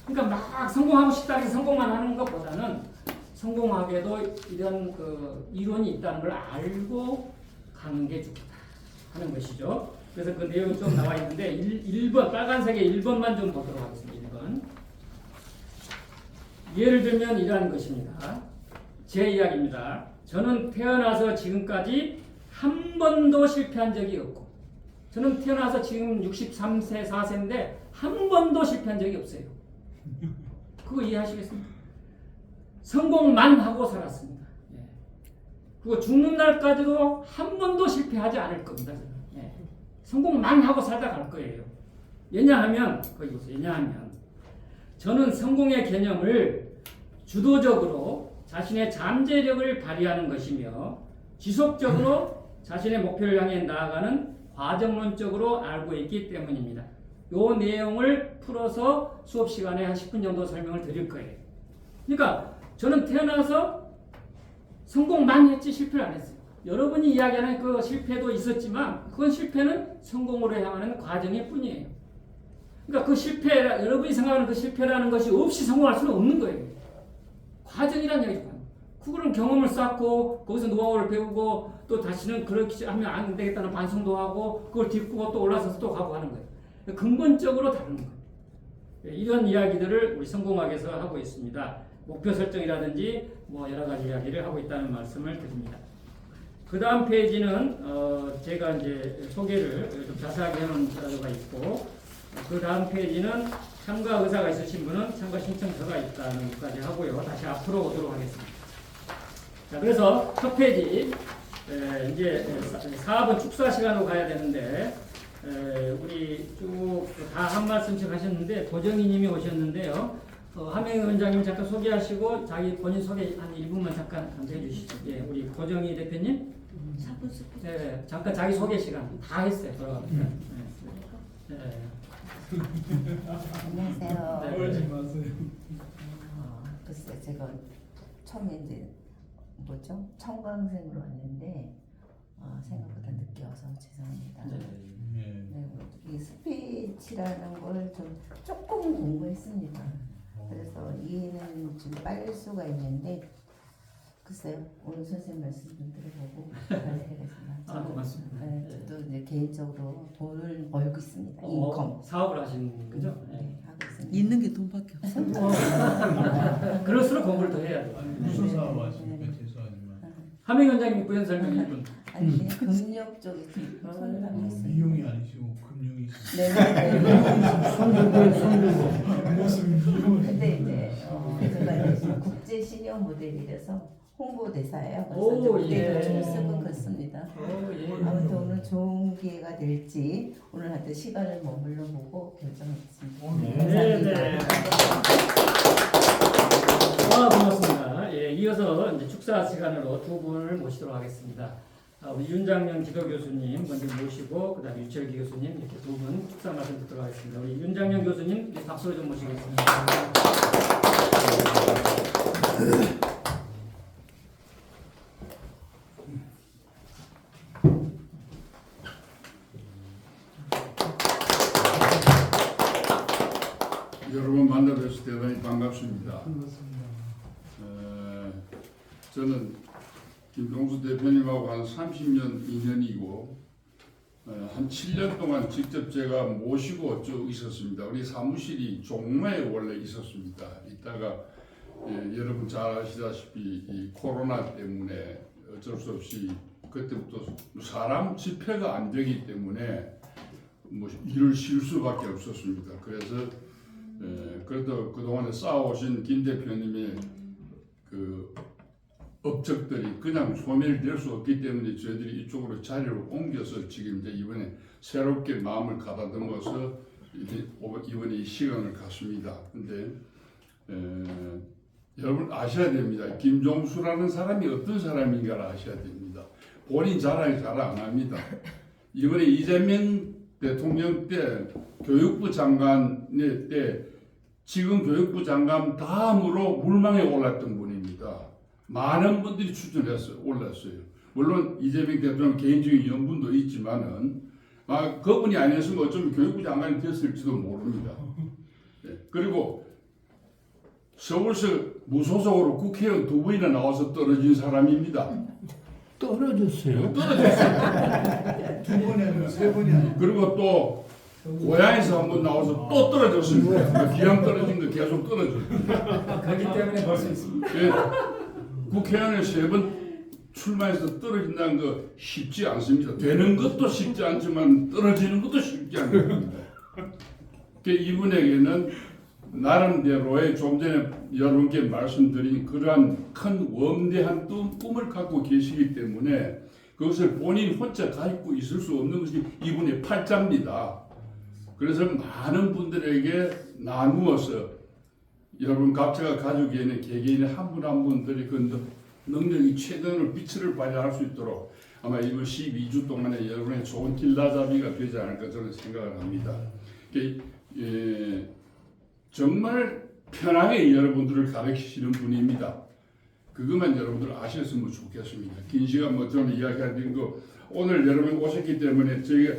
그러니까 막 성공하고 싶다 해서 성공만 하는 것보다는 성공하게도 이런 이론이 있다는 걸 알고 가는 게 좋다 하는 것이죠. 그래서 그 내용이 좀 나와 있는데 1번 빨간색의 1번만 좀 보도록 하겠습니다. 1번. 예를 들면 이러한 것입니다. 제 이야기입니다. 저는 태어나서 지금까지 한 번도 실패한 적이 없고 저는 태어나서 지금 63세 4세인데 한 번도 실패한 적이 없어요. 그거 이해하시겠습니까? 성공만 하고 살았습니다. 예. 그리고 죽는 날까지도 한 번도 실패하지 않을 겁니다. 예. 성공만 하고 살다 갈 거예요. 왜냐하면 거기 보세요. 왜냐하면 저는 성공의 개념을 주도적으로 자신의 잠재력을 발휘하는 것이며 지속적으로 자신의 목표를 향해 나아가는 과정론적으로 알고 있기 때문입니다. 이 내용을 풀어서 수업 시간에 한 10분 정도 설명을 드릴 거예요. 그러니까 저는 태어나서 성공 많이 했지 실패를 안 했어요. 여러분이 이야기하는 그 실패도 있었지만 그건 실패는 성공으로 향하는 과정일 뿐이에요. 그러니까 그 실패, 여러분이 생각하는 그 실패라는 것이 없이 성공할 수는 없는 거예요. 과정이란 얘기죠. 그거는 경험을 쌓고 거기서 노하우를 배우고 또 다시는 그렇게 하면 안 되겠다는 반성도 하고 그걸 딛고 또 올라서서 또 가고 하는 거예요. 근본적으로 다른 거예요. 이런 이야기들을 우리 성공학에서 하고 있습니다. 목표 설정이라든지 뭐 여러 가지 이야기를 하고 있다는 말씀을 드립니다. 그 다음 페이지는 제가 이제 소개를 좀 자세하게 해놓은 자료가 있고 그 다음 페이지는 참가 의사가 있으신 분은 참가 신청서가 있다는 것까지 하고요. 다시 앞으로 오도록 하겠습니다. 자, 그래서 첫 페이지 이제 4번 축사 시간으로 가야 되는데 우리 쭉 다 한 말씀씩 하셨는데 고정희 님이 오셨는데요. 하명희 원장님 잠깐 소개하시고 자기 본인 소개 한 1분만 잠깐 해 주시죠. 예, 우리 고정희 대표님. 네, 잠깐 자기 소개 시간 다 했어요. 돌아가면서. 안녕하세요. 떨지 마세요. 글쎄 제가 처음에 이제 뭐죠? 청강생으로 왔는데 생각보다 늦게 와서 죄송합니다. 네. 네, 이 스피치라는 걸 좀 조금 공부했습니다. 그래서 이해는 좀 빨릴 수가 있는데 글쎄요 오늘 선생님 말씀 좀 들어보고 아, 고맙습니다. 네, 저도 이제 개인적으로 돈을 벌고 있습니다. 인컴. 사업을 하시는 거죠? 네, 하고 있습니다. 있는 게 돈밖에 없어. 그럴수록 공부를 더 해야 돼요. 무슨 사업 하십니까? 죄송하지만. 하명희 원장님 부연 설명 1분. 아니 그냥 금융 쪽에 상담을 했어요. 미용이 아니시고 금융이시고. 네. 손들고 무슨 미용을. 근데 이제 제가 이제 국제 신용 모델이라서 홍보대사예요. 그래서 오, 이제 예. 무대도 좀 쓰고 그렇습니다. 예. 아무튼 오늘 좋은 기회가 될지 오늘 하여튼 시간을 머물러 보고 결정했습니다. 네. 고맙습니다. 예, 이어서 이제 축사 시간으로 두 분을 모시도록 하겠습니다. 우리 윤장년 기도 교수님 먼저 모시고 그다음에 유철기 교수님 이렇게 두 분 축사 말씀 듣도록 하겠습니다. 우리 윤장년 교수님 박수로 좀 모시겠습니다. 여러분 만나 뵈서 대단히 반갑습니다. 저는 김동수 대표님하고 한 30년 인연이고 한 7년 동안 직접 제가 모시고 쭉 있었습니다. 우리 사무실이 종로에 원래 있었습니다. 이따가 여러분 잘 아시다시피 이 코로나 때문에 어쩔 수 없이 그때부터 사람 집회가 안 되기 때문에 뭐 일을 쉴 수밖에 없었습니다. 그래서 그래도 그동안에 쌓아오신 김 대표님의 그 업적들이 그냥 소멸될 수 없기 때문에 저희들이 이쪽으로 자리를 옮겨서 지금 이제 이번에 새롭게 마음을 가다듬어서 이번에 이 시간을 갖습니다. 근데 여러분 아셔야 됩니다. 김종수라는 사람이 어떤 사람인가를 아셔야 됩니다. 본인 자랑 잘 안 합니다. 이번에 이재명 대통령 때 교육부 장관의 때 지금 교육부 장관 다음으로 물망에 올랐던 분입니다. 많은 분들이 추천했어요. 올랐어요. 물론 이재명 대통령 개인적인 연분도 있지만은 그분이 아니었으면 어쩌면 교육부 장관이 됐을지도 모릅니다. 그리고 서울서 무소속으로 국회의원 2분이나 나와서 떨어진 사람입니다. 떨어졌어요? 떨어졌어요. 2번이 3번이 그리고 또 고향에서 한번 나와서 또 떨어졌습니다. 기왕 떨어진 거 계속 떨어져요. 그렇기 때문에 볼 수 있습니다. 국회의원에 3번 출마해서 떨어진다는 거 쉽지 않습니다. 되는 것도 쉽지 않지만 떨어지는 것도 쉽지 않은 겁니다. 이분에게는 나름대로의 좀 전에 여러분께 말씀드린 그러한 큰 원대한 꿈을 갖고 계시기 때문에 그것을 본인 혼자 가지고 있을 수 없는 것이 이분의 팔자입니다. 그래서 많은 분들에게 나누어서 여러분 각자가 가지고 있는 개개인의 한 분 한 분들이 그 능력이 최대한으로 빛을 발휘할 수 있도록 아마 이번 12주 동안에 여러분의 좋은 길라잡이가 되지 않을까 저는 생각을 합니다. 정말 편하게 여러분들을 가르치시는 분입니다. 그것만 여러분들 아셨으면 좋겠습니다. 긴 시간 뭐 저는 이야기할 거 오늘 여러분 오셨기 때문에 저희가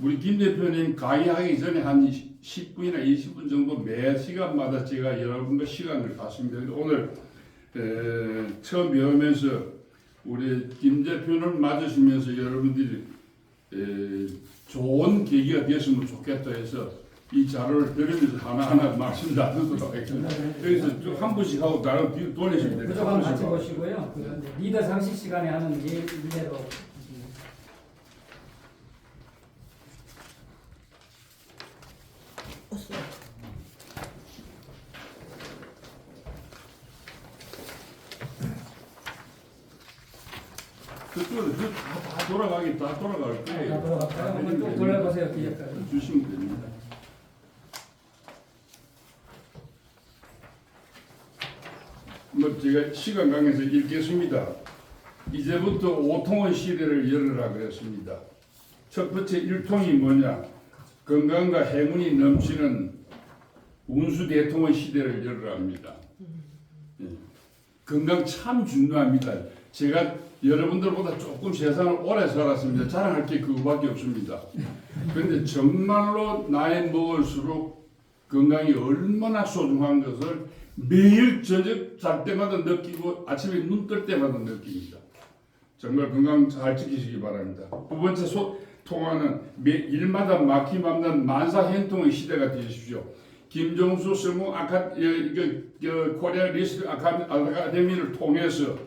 우리 김 대표님 강의하기 전에 한 10분이나 20분 정도 매 시간마다 제가 여러분과 시간을 갖습니다. 오늘 처음 배우면서 우리 김 대표를 맞으시면서 여러분들이 좋은 계기가 되었으면 좋겠다 해서 이 자료를 들으면서 하나하나 말씀 나누도록 하겠습니다. 여기서 쭉 한 분씩 하고 나를 뒤로 돌리시면 됩니다. 부족한 같이 보시고요. 리더 상식 시간에 하는 일대로 그쪽으로 다 돌아갈 거예요. 다 돌아갈까요? 한번 쭉 돌려보세요. 뒤에까지. 주시면 됩니다. 뭐 제가 시간 강에서 읽겠습니다. 이제부터 5통의 시대를 열으라 그랬습니다. 첫 번째 1통이 뭐냐? 건강과 행운이 넘치는 운수 대통의 시대를 열으라 합니다. 건강 참 중요합니다. 제가 여러분들보다 조금 세상을 오래 살았습니다. 자랑할 게 그거밖에 없습니다. 그런데 정말로 나이 먹을수록 건강이 얼마나 소중한 것을 매일 저녁 잘 때마다 느끼고 아침에 눈 뜰 때마다 느낍니다. 정말 건강 잘 지키시기 바랍니다. 두 번째 통화는 일마다 막힘없는 만사형통의 시대가 되십시오. 김종수 성우 코리아 리스트 아카데미를 통해서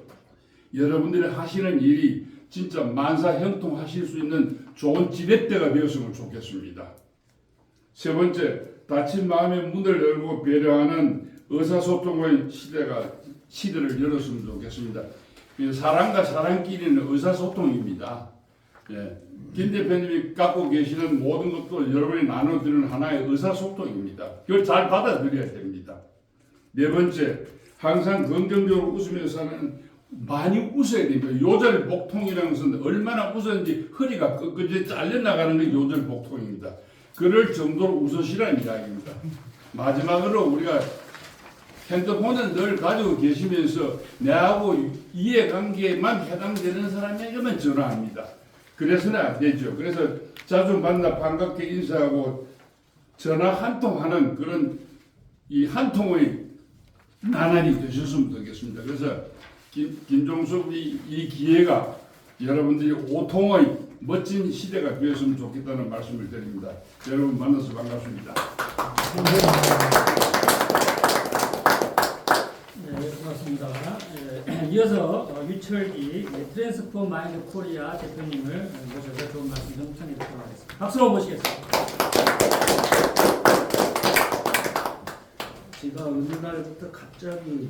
여러분들이 하시는 일이 진짜 만사형통하실 수 있는 좋은 지렛대가 되었으면 좋겠습니다. 세 번째, 닫힌 마음의 문을 열고 배려하는 의사소통의 시대를 열었으면 좋겠습니다. 사람과 사람끼리는 의사소통입니다. 김 대표님이 갖고 계시는 모든 것도 여러분이 나눠드리는 하나의 의사소통입니다. 그걸 잘 받아들여야 됩니다. 네 번째, 항상 긍정적으로 웃으면서 사는 많이 웃어야 됩니다. 요절 복통이라는 것은 얼마나 웃었는지 허리가 끝까지 잘려나가는 게 요절 복통입니다. 그럴 정도로 웃으시라는 이야기입니다. 마지막으로 우리가 핸드폰을 늘 가지고 계시면서 내하고 이해관계만 해당되는 사람에게만 전화합니다. 그래서는 안 되죠. 그래서 자주 만나 반갑게 인사하고 전화 한 통 하는 그런 이 한 통의 나날이 되셨으면 좋겠습니다. 그래서 김종숙 이 기회가 여러분들이 5통의 멋진 시대가 되었으면 좋겠다는 말씀을 드립니다. 여러분 만나서 반갑습니다. 네, 고맙습니다. 이어서 유철기 트랜스포 마인드 코리아 대표님을 모셔서 좋은 말씀 좀 전해드리도록 하겠습니다. 박수로 모시겠습니다. 제가 어느 날부터 갑자기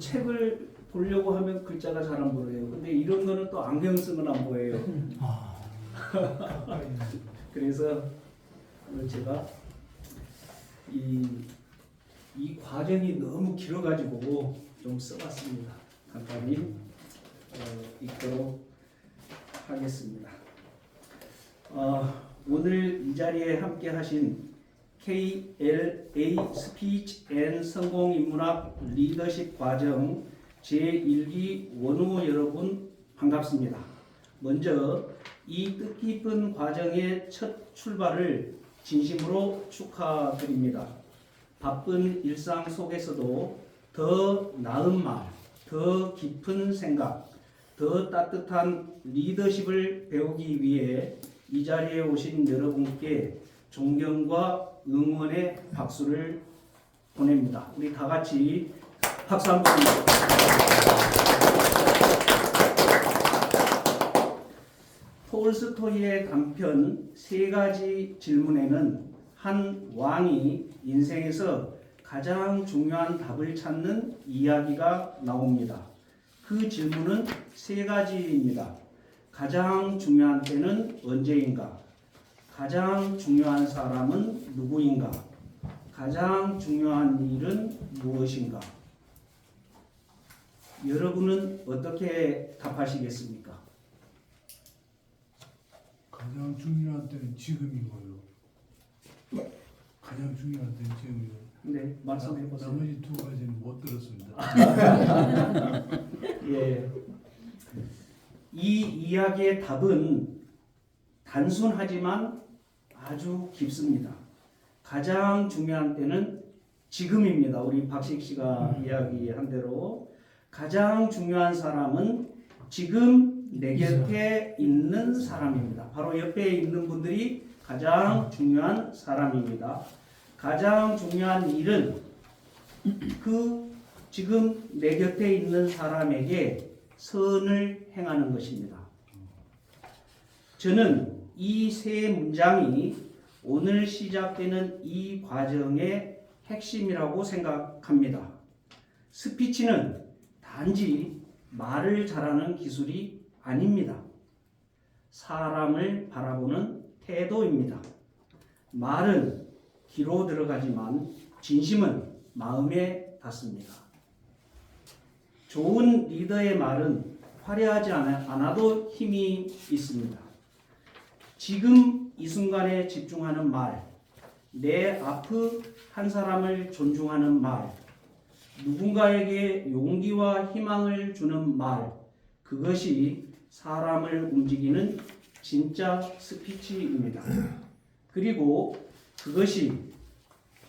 책을 보려고 하면 글자가 잘 안 보여요. 근데 이런 거는 또 안경 쓰면 안 보여요. 그래서 오늘 제가 이 과정이 너무 길어가지고 좀 써봤습니다. 간단히 읽도록 하겠습니다. 오늘 이 자리에 함께 하신 KLA 스피치 앤 성공인문학 리더십 과정 제1기 원우 여러분 반갑습니다. 먼저 이 뜻깊은 과정의 첫 출발을 진심으로 축하드립니다. 바쁜 일상 속에서도 더 나은 말, 더 깊은 생각, 더 따뜻한 리더십을 배우기 위해 이 자리에 오신 여러분께 존경과 응원의 박수를 보냅니다. 우리 다 같이 박수 한번 드립니다. 톨스토이의 단편 세 가지 질문에는 한 왕이 인생에서 가장 중요한 답을 찾는 이야기가 나옵니다. 그 질문은 세 가지입니다. 가장 중요한 때는 언제인가? 가장 중요한 사람은 누구인가? 가장 중요한 일은 무엇인가? 여러분은 어떻게 답하시겠습니까? 가장 중요한 때는 지금이고요. 가장 중요한 때는 지금이고요. 네, 말씀해 보세요. 나머지 두 가지는 못 들었습니다. 예. 이 이야기의 답은 단순하지만 아주 깊습니다. 가장 중요한 때는 지금입니다. 우리 박식 씨가 이야기한 대로 가장 중요한 사람은 지금 내 곁에 있는 사람입니다. 바로 옆에 있는 분들이 가장 중요한 사람입니다. 가장 중요한 일은 그 지금 내 곁에 있는 사람에게 선을 행하는 것입니다. 저는 이 세 문장이 오늘 시작되는 이 과정의 핵심이라고 생각합니다. 스피치는 단지 말을 잘하는 기술이 아닙니다. 사람을 바라보는 태도입니다. 말은 귀로 들어가지만 진심은 마음에 닿습니다. 좋은 리더의 말은 화려하지 않아도 힘이 있습니다. 지금 이 순간에 집중하는 말, 내 앞의 한 사람을 존중하는 말, 누군가에게 용기와 희망을 주는 말, 그것이 사람을 움직이는 진짜 스피치입니다. 그리고 그것이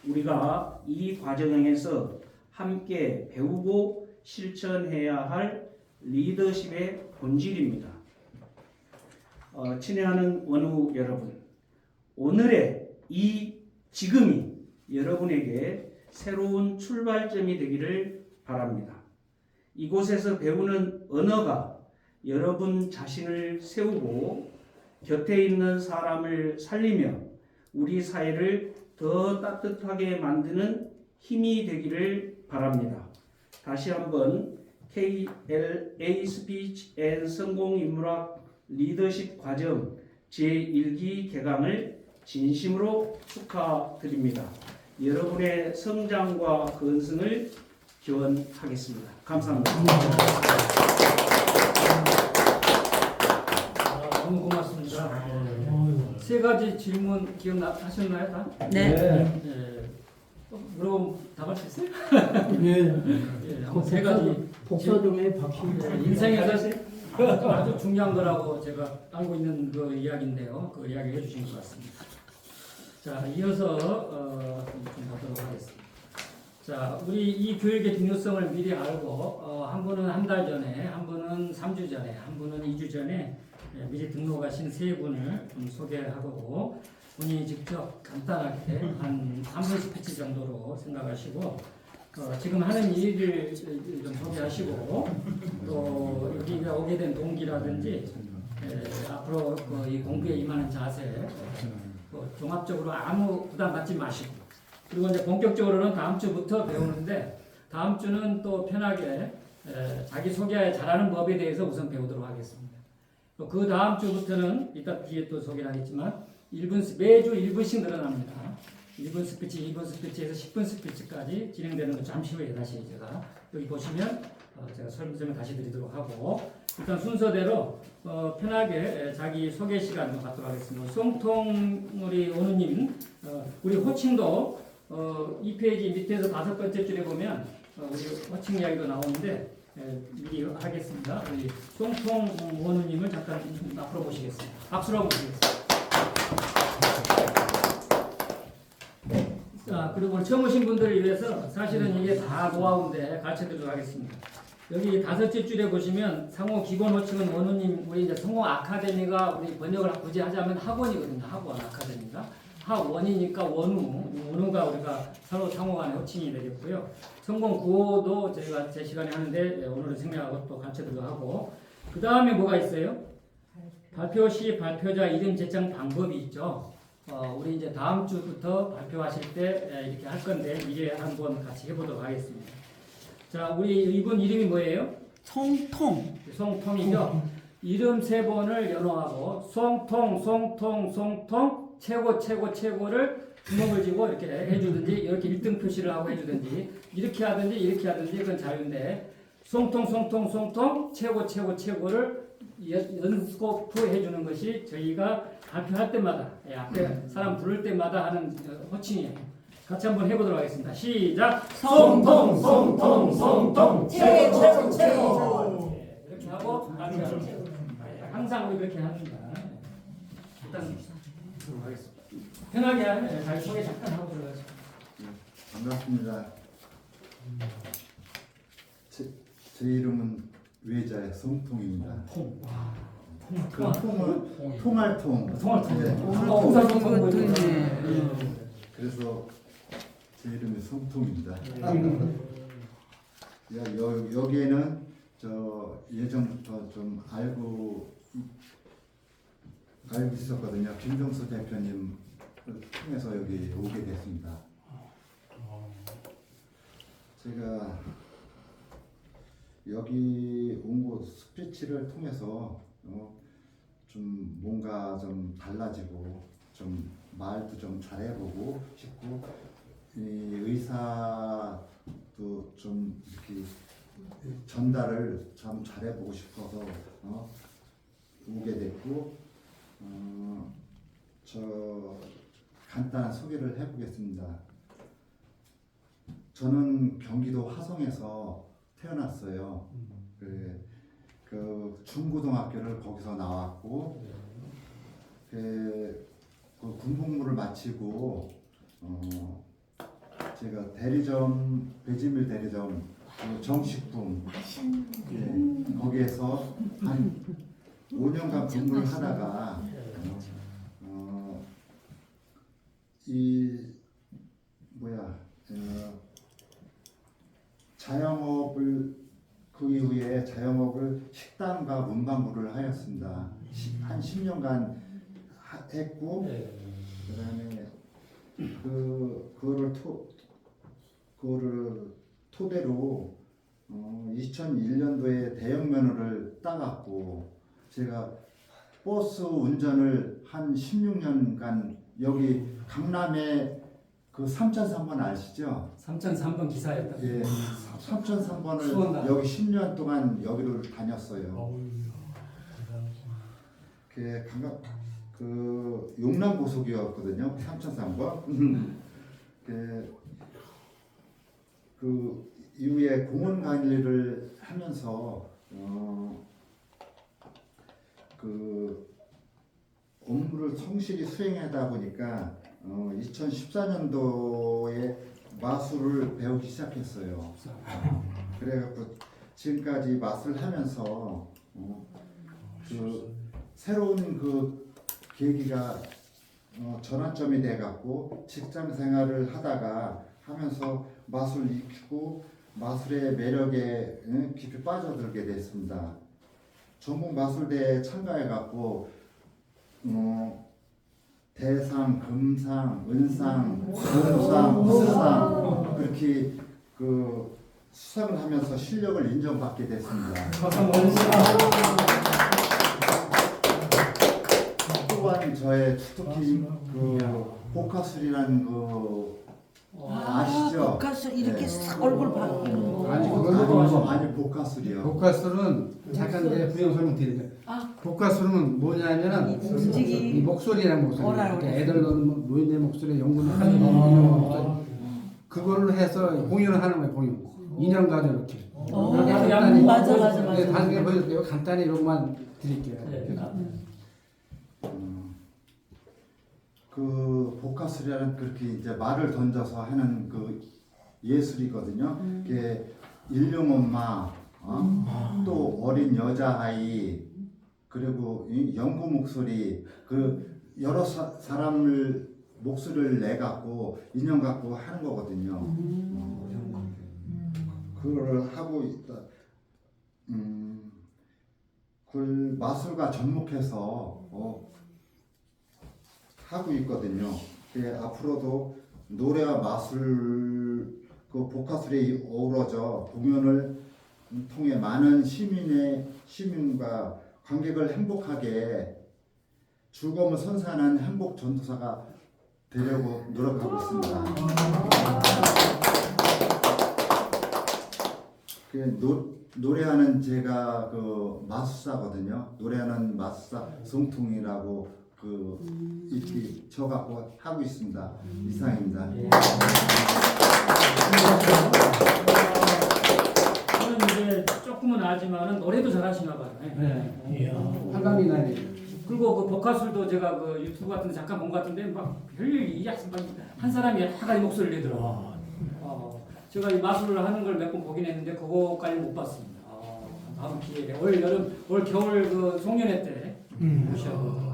우리가 이 과정에서 함께 배우고 실천해야 할 리더십의 본질입니다. 친애하는 원우 여러분, 오늘의 이 지금이 여러분에게 새로운 출발점이 되기를 바랍니다. 이곳에서 배우는 언어가 여러분 자신을 세우고 곁에 있는 사람을 살리며 우리 사회를 더 따뜻하게 만드는 힘이 되기를 바랍니다. 다시 한번 KLA 스피치 앤 성공인문학 리더십 과정 제1기 개강을 진심으로 축하드립니다. 여러분의 성장과 건승을 지원하겠습니다. 감사합니다. 너무 고맙습니다. 세 가지 질문 기억하셨나요 다? 네. 예. 그럼 답할 수 있어요? 예. 예, 한번 세 가지. 복사 좀 해, 박신. 예, 인생에서 아주 중요한 거라고 제가 알고 있는 그 이야기인데요. 그 이야기 해주신 것 같습니다. 자, 이어서 좀 가도록 하겠습니다. 자, 우리 이 교육의 중요성을 미리 알고 한 분은 한 달 전에, 한 분은 3주 전에, 한 분은 2주 전에 미리 등록하신 세 분을 좀 소개하고 본인이 직접 간단하게 한 3분 스피치 정도로 생각하시고 지금 하는 일을 좀 소개하시고 또 여기가 오게 된 동기라든지 앞으로 이 공부에 임하는 자세 종합적으로 아무 부담 갖지 마시고 그리고 이제 본격적으로는 다음 주부터 배우는데 다음 주는 또 편하게 자기 소개 잘하는 법에 대해서 우선 배우도록 하겠습니다. 그 다음 주부터는 이따 뒤에 또 소개를 하겠지만 매주 1분씩 늘어납니다. 1분 스피치, 2분 스피치에서 10분 스피치까지 진행되는 거 잠시 후에 다시 제가 여기 보시면 제가 설명을 다시 드리도록 하고 일단 순서대로 편하게 자기 소개 시간 좀 갖도록 하겠습니다. 송통 우리 오누님 우리 호칭도 2페이지 밑에서 5번째 줄에 보면 우리 호칭 이야기도 나오는데 미리 하겠습니다. 우리 송통 오누님을 잠깐 앞으로 모시겠습니다. 박수로 모시겠습니다. 자, 그리고 처음 오신 분들을 위해서 사실은 이게 다 노하우인데 가르쳐 드리도록 하겠습니다. 여기 5째 줄에 보시면 상호 기본 호칭은 원우님, 우리 이제 성공 아카데미가 우리 번역을 굳이 하자면 학원이거든요. 학원 아카데미가. 학원이니까 원우가 우리가 서로 상호 간의 호칭이 되겠고요. 성공 구호도 저희가 제 시간에 하는데 오늘은 생략하고 또 가르쳐 드리도록 하고 그 다음에 뭐가 있어요? 발표 시 발표자 이름 제청 방법이 있죠. 우리 이제 다음 주부터 발표하실 때 이렇게 할 건데 미리 한번 같이 해보도록 하겠습니다. 자, 우리 이분 이름이 뭐예요? 송통이죠. 이름 3번을 연호하고 송통 최고를 주먹을 쥐고 이렇게 해주든지 이렇게 1등 표시를 하고 해주든지 이렇게 하든지 그건 자유인데 송통 최고를 연스코프 해주는 것이 저희가 발표할 때마다 앞에 사람 부를 때마다 하는 호칭이에요. 같이 한번 해보도록 하겠습니다. 시작. 송통 최고. 이렇게 하고 항상 우리 그렇게 합니다. 일단 들어가겠습니다. 편하게 자기 소개 잠깐 하고 들어가죠. 반갑습니다. 제 이름은 외자의 송통입니다. 그 통은 통알통. 그래서 제 이름이 송통입니다. 여기에는 저 예전부터 좀 알고 있었거든요. 김정수 대표님을 통해서 여기 오게 됐습니다. 제가 여기 온 곳 스피치를 통해서 좀 뭔가 좀 달라지고 좀 말도 좀 잘해보고 싶고 이 의사도 좀 이렇게 전달을 좀 잘해보고 싶어서 오게 됐고 저 간단한 소개를 해보겠습니다. 저는 경기도 화성에서 태어났어요. 그 중고등학교를 거기서 나왔고 그 군복무를 마치고 제가 대리점 배지밀 대리점 정식품 거기에서 한 5년간 근무를 하다가 자영업을 그 이후에 자영업을 식당과 문방구를 하였습니다. 한 10년간 했고 그다음에 그거를 토대로 2001년도에 대형 면허를 따갔고 제가 버스 운전을 한 16년간 여기 강남에 그 3003번 아시죠? 3003번 기사였다. 예, 3003번을 수원가. 여기 10년 동안 여기를 다녔어요. 그 용남 고속이었거든요. 3003번. 그 이후에 공원 관리를 하면서 그 업무를 성실히 수행하다 보니까 2014년도에 마술을 배우기 시작했어요. 그래갖고 지금까지 마술을 하면서 그 새로운 그 계기가 전환점이 돼갖고 직장 생활을 하다가 하면서 마술을 익히고 마술의 매력에 깊이 빠져들게 됐습니다. 전국 마술대회에 참가해갖고 대상, 금상, 은상, 금상, 수상 그렇게 그 수상을 하면서 실력을 인정받게 됐습니다. 또한 저의 특히 그 복화술이라는 그 아시죠? 복화술 이렇게 싹 얼굴 바뀌는 거. 아니 그거는 아니 복화술이요. 복화술은 잠깐 내 부영 설명드리면 복화술은 뭐냐면은 이 목소리라는 목소리. 그러니까 애들 노인네 목소리 연구를 하는 목소리. 그걸로 해서 공연을 하는 거예요. 공연. 2년 가죠 이렇게. 맞아. 단계 보여드릴게요. 간단히 이런만 드릴게요. 그 복화술이라는 그렇게 이제 말을 던져서 하는 그 예술이거든요. 그게 일용 엄마, 또 어린 여자아이, 그리고 이 연구 목소리, 그 여러 사람을 목소리를 내 갖고 인형 갖고 하는 거거든요. 그거를 하고 있다. 그걸 마술과 접목해서 하고 있거든요. 앞으로도 노래와 마술, 그 복화술이 어우러져 공연을 통해 많은 시민과 관객을 행복하게 즐거움을 선사하는 행복 전도사가 되려고 노력하고 있습니다. 노래하는 제가 그 마술사거든요. 노래하는 마술사 성통이라고 이렇게 쳐갖고 하고 있습니다. 이상입니다. 저는 이제 조금은 알지만은 노래도 잘하시나 봐요. 한강이 나네. 그리고 그 복화술도 제가 그 유튜브 같은 데 잠깐 본 것 같은데 막 별일이 한 사람이 여러 가지 목소리를 내더라고요. 제가 이 마술을 하는 걸 몇 번 보긴 했는데 그거까지 못 봤습니다. 다음 기회에 올 겨울 그 송년회 때 보셔야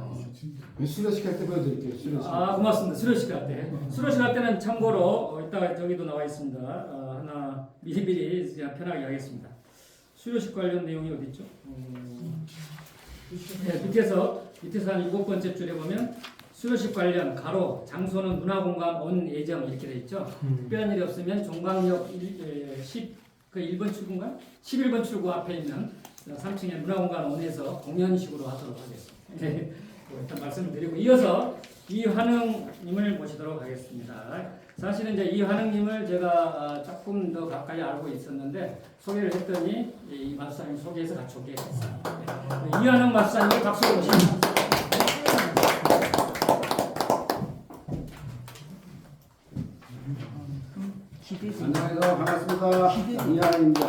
수료식 할 때 보여드릴게요. 수료식. 고맙습니다. 수료식 할 때. 수료식 할 때는 참고로 이따가 저기도 나와 있습니다. 하나 미리미리 그냥 편하게 하겠습니다. 수료식 관련 내용이 어디 있죠? 네, 밑에서 한 7번째 줄에 보면 수료식 관련 가로 장소는 문화공간 온 예정 이렇게 돼 있죠. 특별한 일이 없으면 종강역 1번 출구인가? 11번 출구 앞에 있는 3층의 문화공간 온에서 공연식으로 하도록 하겠습니다. 네. 일단 말씀을 드리고 이어서 이환웅님을 모시도록 하겠습니다. 사실은 이제 이환웅님을 제가 조금 더 가까이 알고 있었는데 소개를 했더니 이 마술사님 소개해서 같이 오게 됐어요. 네. 이환웅 마술사님을 박수로 모십니다. 안녕하세요. 반갑습니다. 이하입니다.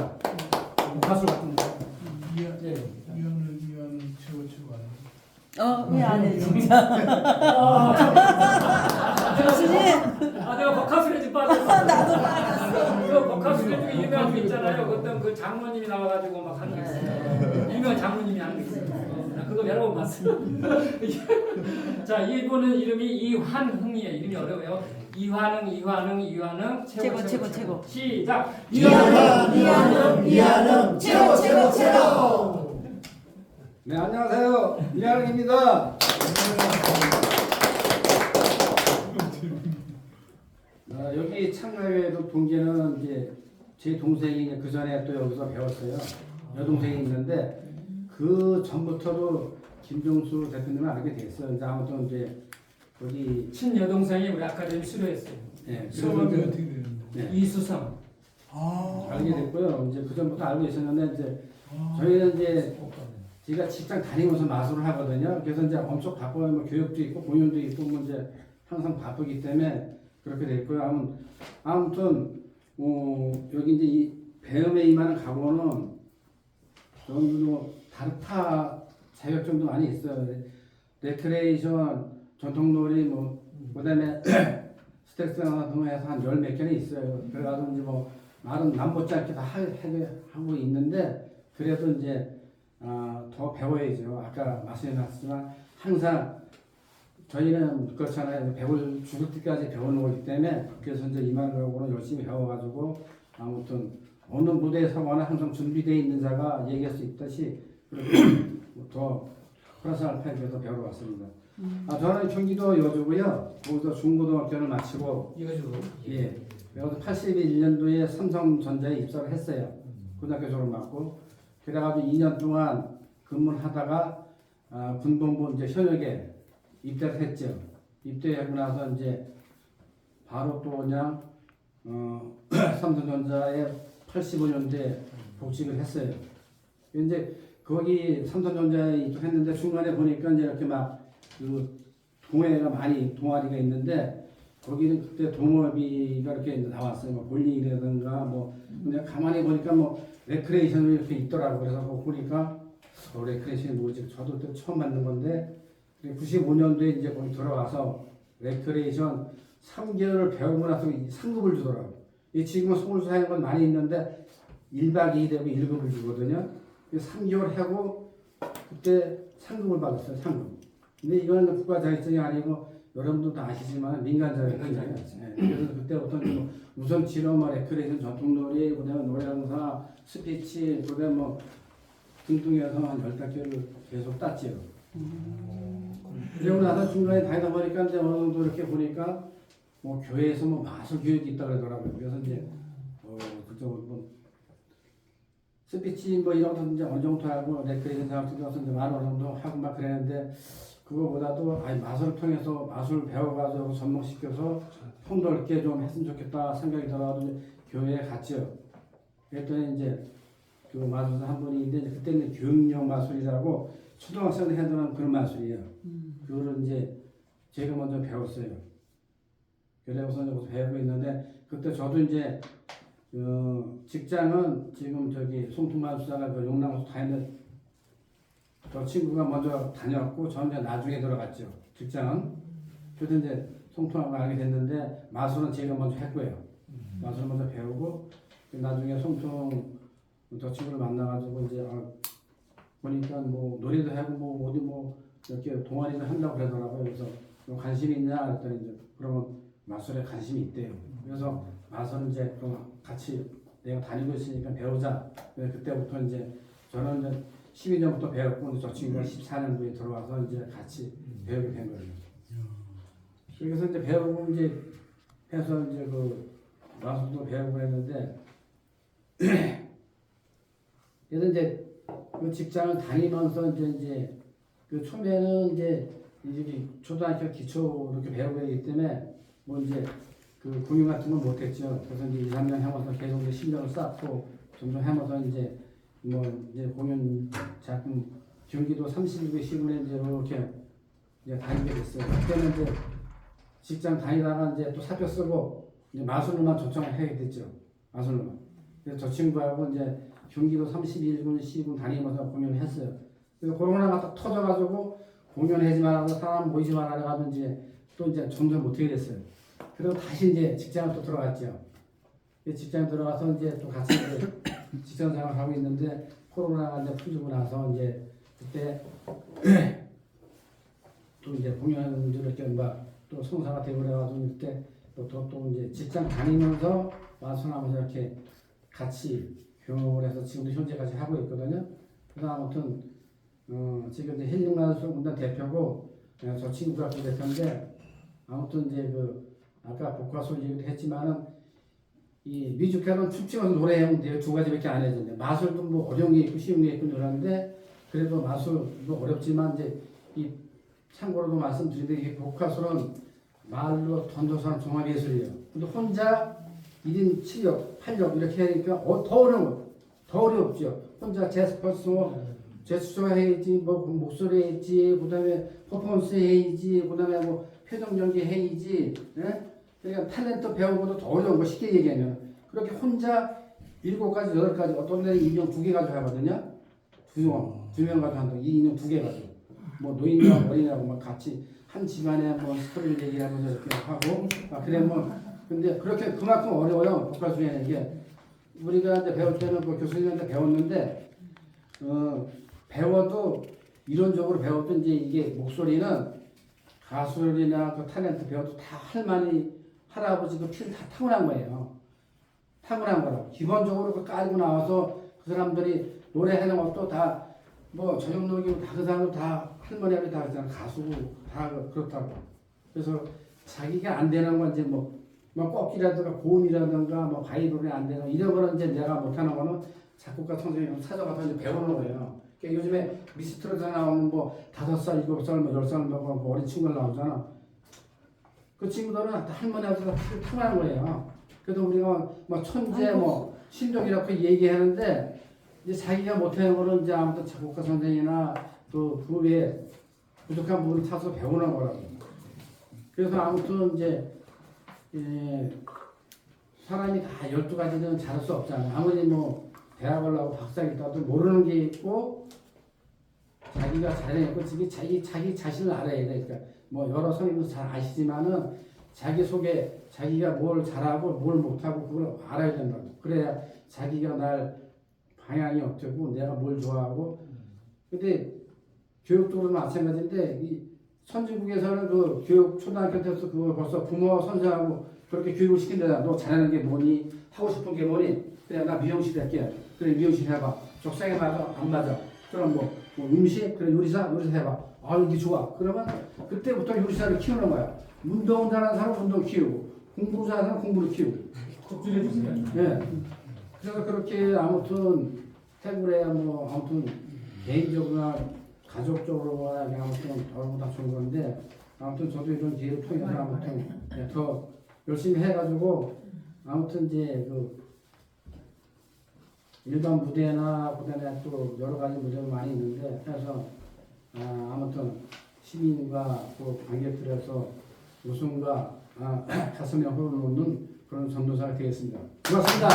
가수 같은 거. 이하는 최고 아니에요? 왜 안 해, 진짜. 교수님. 내가 복화술에 좀 빠졌어. 나도 빠졌어. 그 복화술에 중에 유명한 거 있잖아요. 어떤 그 장모님이 나와가지고 막 하는 거 있어요. 유명한 장모님이 하는 거 있어요. 나 그거 여러 번 봤습니다. 자, 이분은 이름이 이환흥이에요. 이름이 어려워요. 이환흥 최고. 시작. 이환흥 최고. 네, 안녕하세요. 이하입니다. 여기 창가회도 동기는 이제 제 동생이 그 전에 또 여기서 배웠어요. 여동생이 있는데 그 전부터도 김종수 대표님을 알게 됐어요. 근데 아무튼 이제 거기 친여동생이 우리 아카데미 수료했어요. 예, 성함이 그래서 어떻게 되는데? 네, 이수성. 알게 됐고요. 이제 그 전부터 알고 있었는데 이제 저희는 이제 제가 직장 다니면서 마술을 하거든요. 그래서 이제 엄청 바빠요. 뭐 교육도 있고 공연도 있고 뭐 이제 항상 바쁘기 때문에 그렇게 됐고요. 아무튼 여기 이제 이 배움에 임하는 각오는 저는 다르타 자격증도 많이 있어요. 레크레이션, 전통놀이 뭐 그다음에 스트레스 강화 등 해서 한 열 몇 개는 있어요. 그래가지고 이제 뭐 말은 남못지 않게 다 하고 있는데 그래도 이제 더 배워야죠. 아까 말씀해놨지만 항상 저희는 그렇잖아요. 배울 죽을 때까지 배우는 거기 때문에 그래서 이제 이만하고는 열심히 배워가지고 아무튼 어느 무대에 서거나 항상 준비되어 있는 자가 얘기할 수 있듯이 그렇게 더 플러스 알파에서 배우러 왔습니다. 저는 경기도 여주고요. 거기서 중고등학교를 마치고 이거죠. 예, 여기서 81년도에 삼성전자에 입사를 했어요. 고등학교 졸업 맞고 그래가지고 2년 동안 근무를 하다가 군본부 이제 현역에 입대를 했죠. 입대하고 나서 이제 바로 또 그냥 삼성전자에 85년도에 복직을 했어요. 이제 거기 삼성전자에 입학했는데 중간에 보니까 이제 이렇게 막 그 동호회가 많이 동아리가 있는데 거기는 그때 동호회비가 이렇게 나왔어요. 뭐 볼링이라든가 뭐 근데 가만히 보니까 뭐 레크레이션이 이렇게 있더라고. 그래서 그거 보니까 레크레이션이 뭐지? 저도 그때 처음 만든 건데 95년도에 이제 거기 들어가서 레크레이션 3개월을 배우고 나서 상급을 주더라고. 이 지금은 서울서 하는 건 많이 있는데 1박 2일 되고 1급을 주거든요. 3개월 하고 그때 상급을 받았어요. 상급. 근데 이거는 국가 자격증이 아니고 여러분도 다 아시지만 민간 자격증이에요. 네. 그래서 그때부터 우선 치료, 뭐 레크레이션, 전통놀이, 그다음에 노래강사, 스피치, 그다음에 뭐 등등해서 한 15개를 계속 땄지요. 그리고 나서 중간에 다니다 보니까 이제 어느 정도 이렇게 보니까 뭐 교회에서 뭐 마술 교육이 있다 그러더라고요. 그래서 이제 그쪽 뭐 스피치 뭐 이런 거 이제 어느 정도 하고 레크레이션 자격증도 와서 이제 만 어느 정도 하고 막 그랬는데 그거보다도 마술을 통해서 마술 배워가지고 접목시켜서 통 넓게 좀 했으면 좋겠다 생각이 들어가지고 교회에 갔죠. 그랬더니 이제 그 마술사 한 분이 있는데 그때는 교육용 마술이라고 초등학생들 해도는 그런 마술이에요. 그거를 이제 제가 먼저 배웠어요. 그래서 여기서 배우고 있는데 그때 저도 이제 직장은 지금 저기 송풍마술사가 그 용남에서 다니는 저 친구가 먼저 다녔고 저는 이제 나중에 들어갔죠. 직장은. 그래서 이제 송통하고 알게 됐는데 마술은 제가 먼저 했고요. 마술을 먼저 배우고 나중에 송통 저 친구를 만나가지고 이제 보니까 뭐 노래도 하고 뭐 어디 뭐 이렇게 동아리를 한다고 그러더라고요. 그래서 관심이 있냐 그랬더니 이제 그러면 마술에 관심이 있대요. 그래서 마술은 이제 그럼 같이 내가 다니고 있으니까 배우자. 그래서 그때부터 이제 저는 이제 12년부터 배웠고 저 친구가 14년도에 들어와서 이제 같이 배우게 된 거예요. 그래서 이제 배우고 이제 해서 이제 그 마술도 배우고 했는데 그래서 이제 그 직장을 다니면서 이제 그 처음에는 이제 초등학교 기초 이렇게 배우고 하기 때문에 뭐 이제 그 공연 같은 건 못했죠. 그래서 이제 2, 3년 하면서 계속 이제 실력을 쌓고 점점 하면서 이제 뭐 이제 공연 작품 경기도 32개 시군에 이제 이렇게 이제 다니게 됐어요. 그때는 이제 직장 다니다가 이제 또 사표 쓰고 이제 마술로만 초청을 하게 됐죠. 마술로만. 그래서 저 친구하고 이제 경기도 31군 시군 다니면서 공연을 했어요. 그래서 코로나가 딱 터져가지고 공연하지 말라고 사람 모이지 말라고 하면 이제 또 이제 점점 못하게 됐어요. 그리고 다시 이제 직장을 또 들어갔죠. 직장 들어가서 이제 또 같이 직장 생활을 하고 있는데 코로나가 이제 풀리고 나서 이제 그때 또 이제 공연을 이렇게 또 성사가 되고 그래가지고 그때 또 이제 직장 다니면서 마술하면서 이렇게 같이 교육을 해서 지금도 현재까지 하고 있거든요. 그래서 아무튼 지금 이제 힐링마술공단 대표고 저 친구가 그 대표인데 아무튼 이제 그 아까 복화술 얘기도 했지만은 이 뮤지컬은 춤추면서 노래하면 돼요. 두 가지밖에 안 해요. 마술도 뭐 어려운 게 있고 쉬운 게 있고 그러는데 그래도 마술도 어렵지만 이제 이 참고로도 말씀드리는데 이게 복화술은 말로 던져서 하는 종합예술이에요. 근데 혼자 1인 7역, 8역 이렇게 하니까 더 어렵죠. 혼자 제스처 해야지, 뭐 목소리 해야지, 그다음에 퍼포먼스 해야지, 그다음에 뭐 표정 연기 해야지. 예? 그러니까 탤런트 배우고도 더 어려운 거 쉽게 얘기하면 그렇게 혼자 7가지, 8가지 어떤 데는 인형 2개 가지고 하거든요. 두 명 가지고 한다. 이 인형 2개 가지고 뭐 노인이랑 어린이라고 막 같이 한 집안에 뭐 스토리를 얘기하면서 이렇게 하고 그래 뭐 근데 그렇게 그만큼 어려워요. 복화술이라는 게 우리가 이제 배울 때는 그 교수님한테 배웠는데 배워도 이론적으로 배워도 이제 이게 목소리는 가수들이나 그 탤런트 배워도 다 할머니 할아버지 그 피를 다 타고난 거예요. 타고난 거라고. 기본적으로 그 깔고 나와서 그 사람들이 노래하는 것도 다 뭐 저녁놀이고 다 그 사람도 다 할머니하고 다 그냥 가수고 다 그렇다고. 그래서 자기가 안 되는 건 이제 뭐 꺾기라든가 고음이라든가 뭐 바이올린이 안 되는 이런 거는 이제 내가 못하는 거는 작곡가 선생님 찾아가서 이제 배우는 거예요. 그러니까 요즘에 미스트롯에 나오는 뭐 5살, 7살, 뭐 10살 뭐 어린 친구들 나오잖아. 그 친구들은 다 할머니한테 다 피를 타고난 거예요. 그래도 우리가 뭐 천재, 뭐 신동이라고 얘기하는데 이제 자기가 못하는 거는 이제 아무튼 작곡가 선생이나 그 외에 부족한 부분을 타서 배우는 거라고. 그래서 아무튼 이제 사람이 다 12가지는 잘할 수 없잖아요. 아무리 뭐 대학을 나고 박사를 따도 모르는 게 있고 자기가 잘해냈고 자기 자신을 알아야 돼. 그러니까 뭐 여러 선생님도 잘 아시지만은 자기 속에 자기가 뭘 잘하고 뭘 못하고 그걸 알아야 된다고. 그래야 자기가 날 방향이 어쩌고 내가 뭘 좋아하고. 근데 교육도 마찬가지인데 이 선진국에서는 그 교육 초등학교 때부터 그걸 벌써 부모와 선생하고 그렇게 교육을 시킨다. 너 잘하는 게 뭐니? 하고 싶은 게 뭐니? 그래 나 미용실 할게. 그래 미용실 해봐. 적성에 맞아? 안 맞아? 그럼 뭐 음식? 그래 요리사 해봐. 아 이게 좋아. 그러면 그때부터 요리사를 키우는 거야. 운동 잘하는 사람 운동 키우고 공부 잘하는 사람 공부를 키우고. kop줄해 주세요. 네. 그래서 그렇게 아무튼 태국에 뭐 아무튼 개인적으로나 가족적으로나 아무튼 얼마나 다 좋은 건데 아무튼 저도 이런 기회를 통해서 아무튼 더 열심히 해가지고 아무튼 이제 그 일반 무대나 그다음에 또 여러 가지 무대가 많이 있는데 해서 아무튼 시민과 그 관객들에서 웃음과 가슴에 호흡을 놓는 그런 전도사가 되겠습니다. 고맙습니다.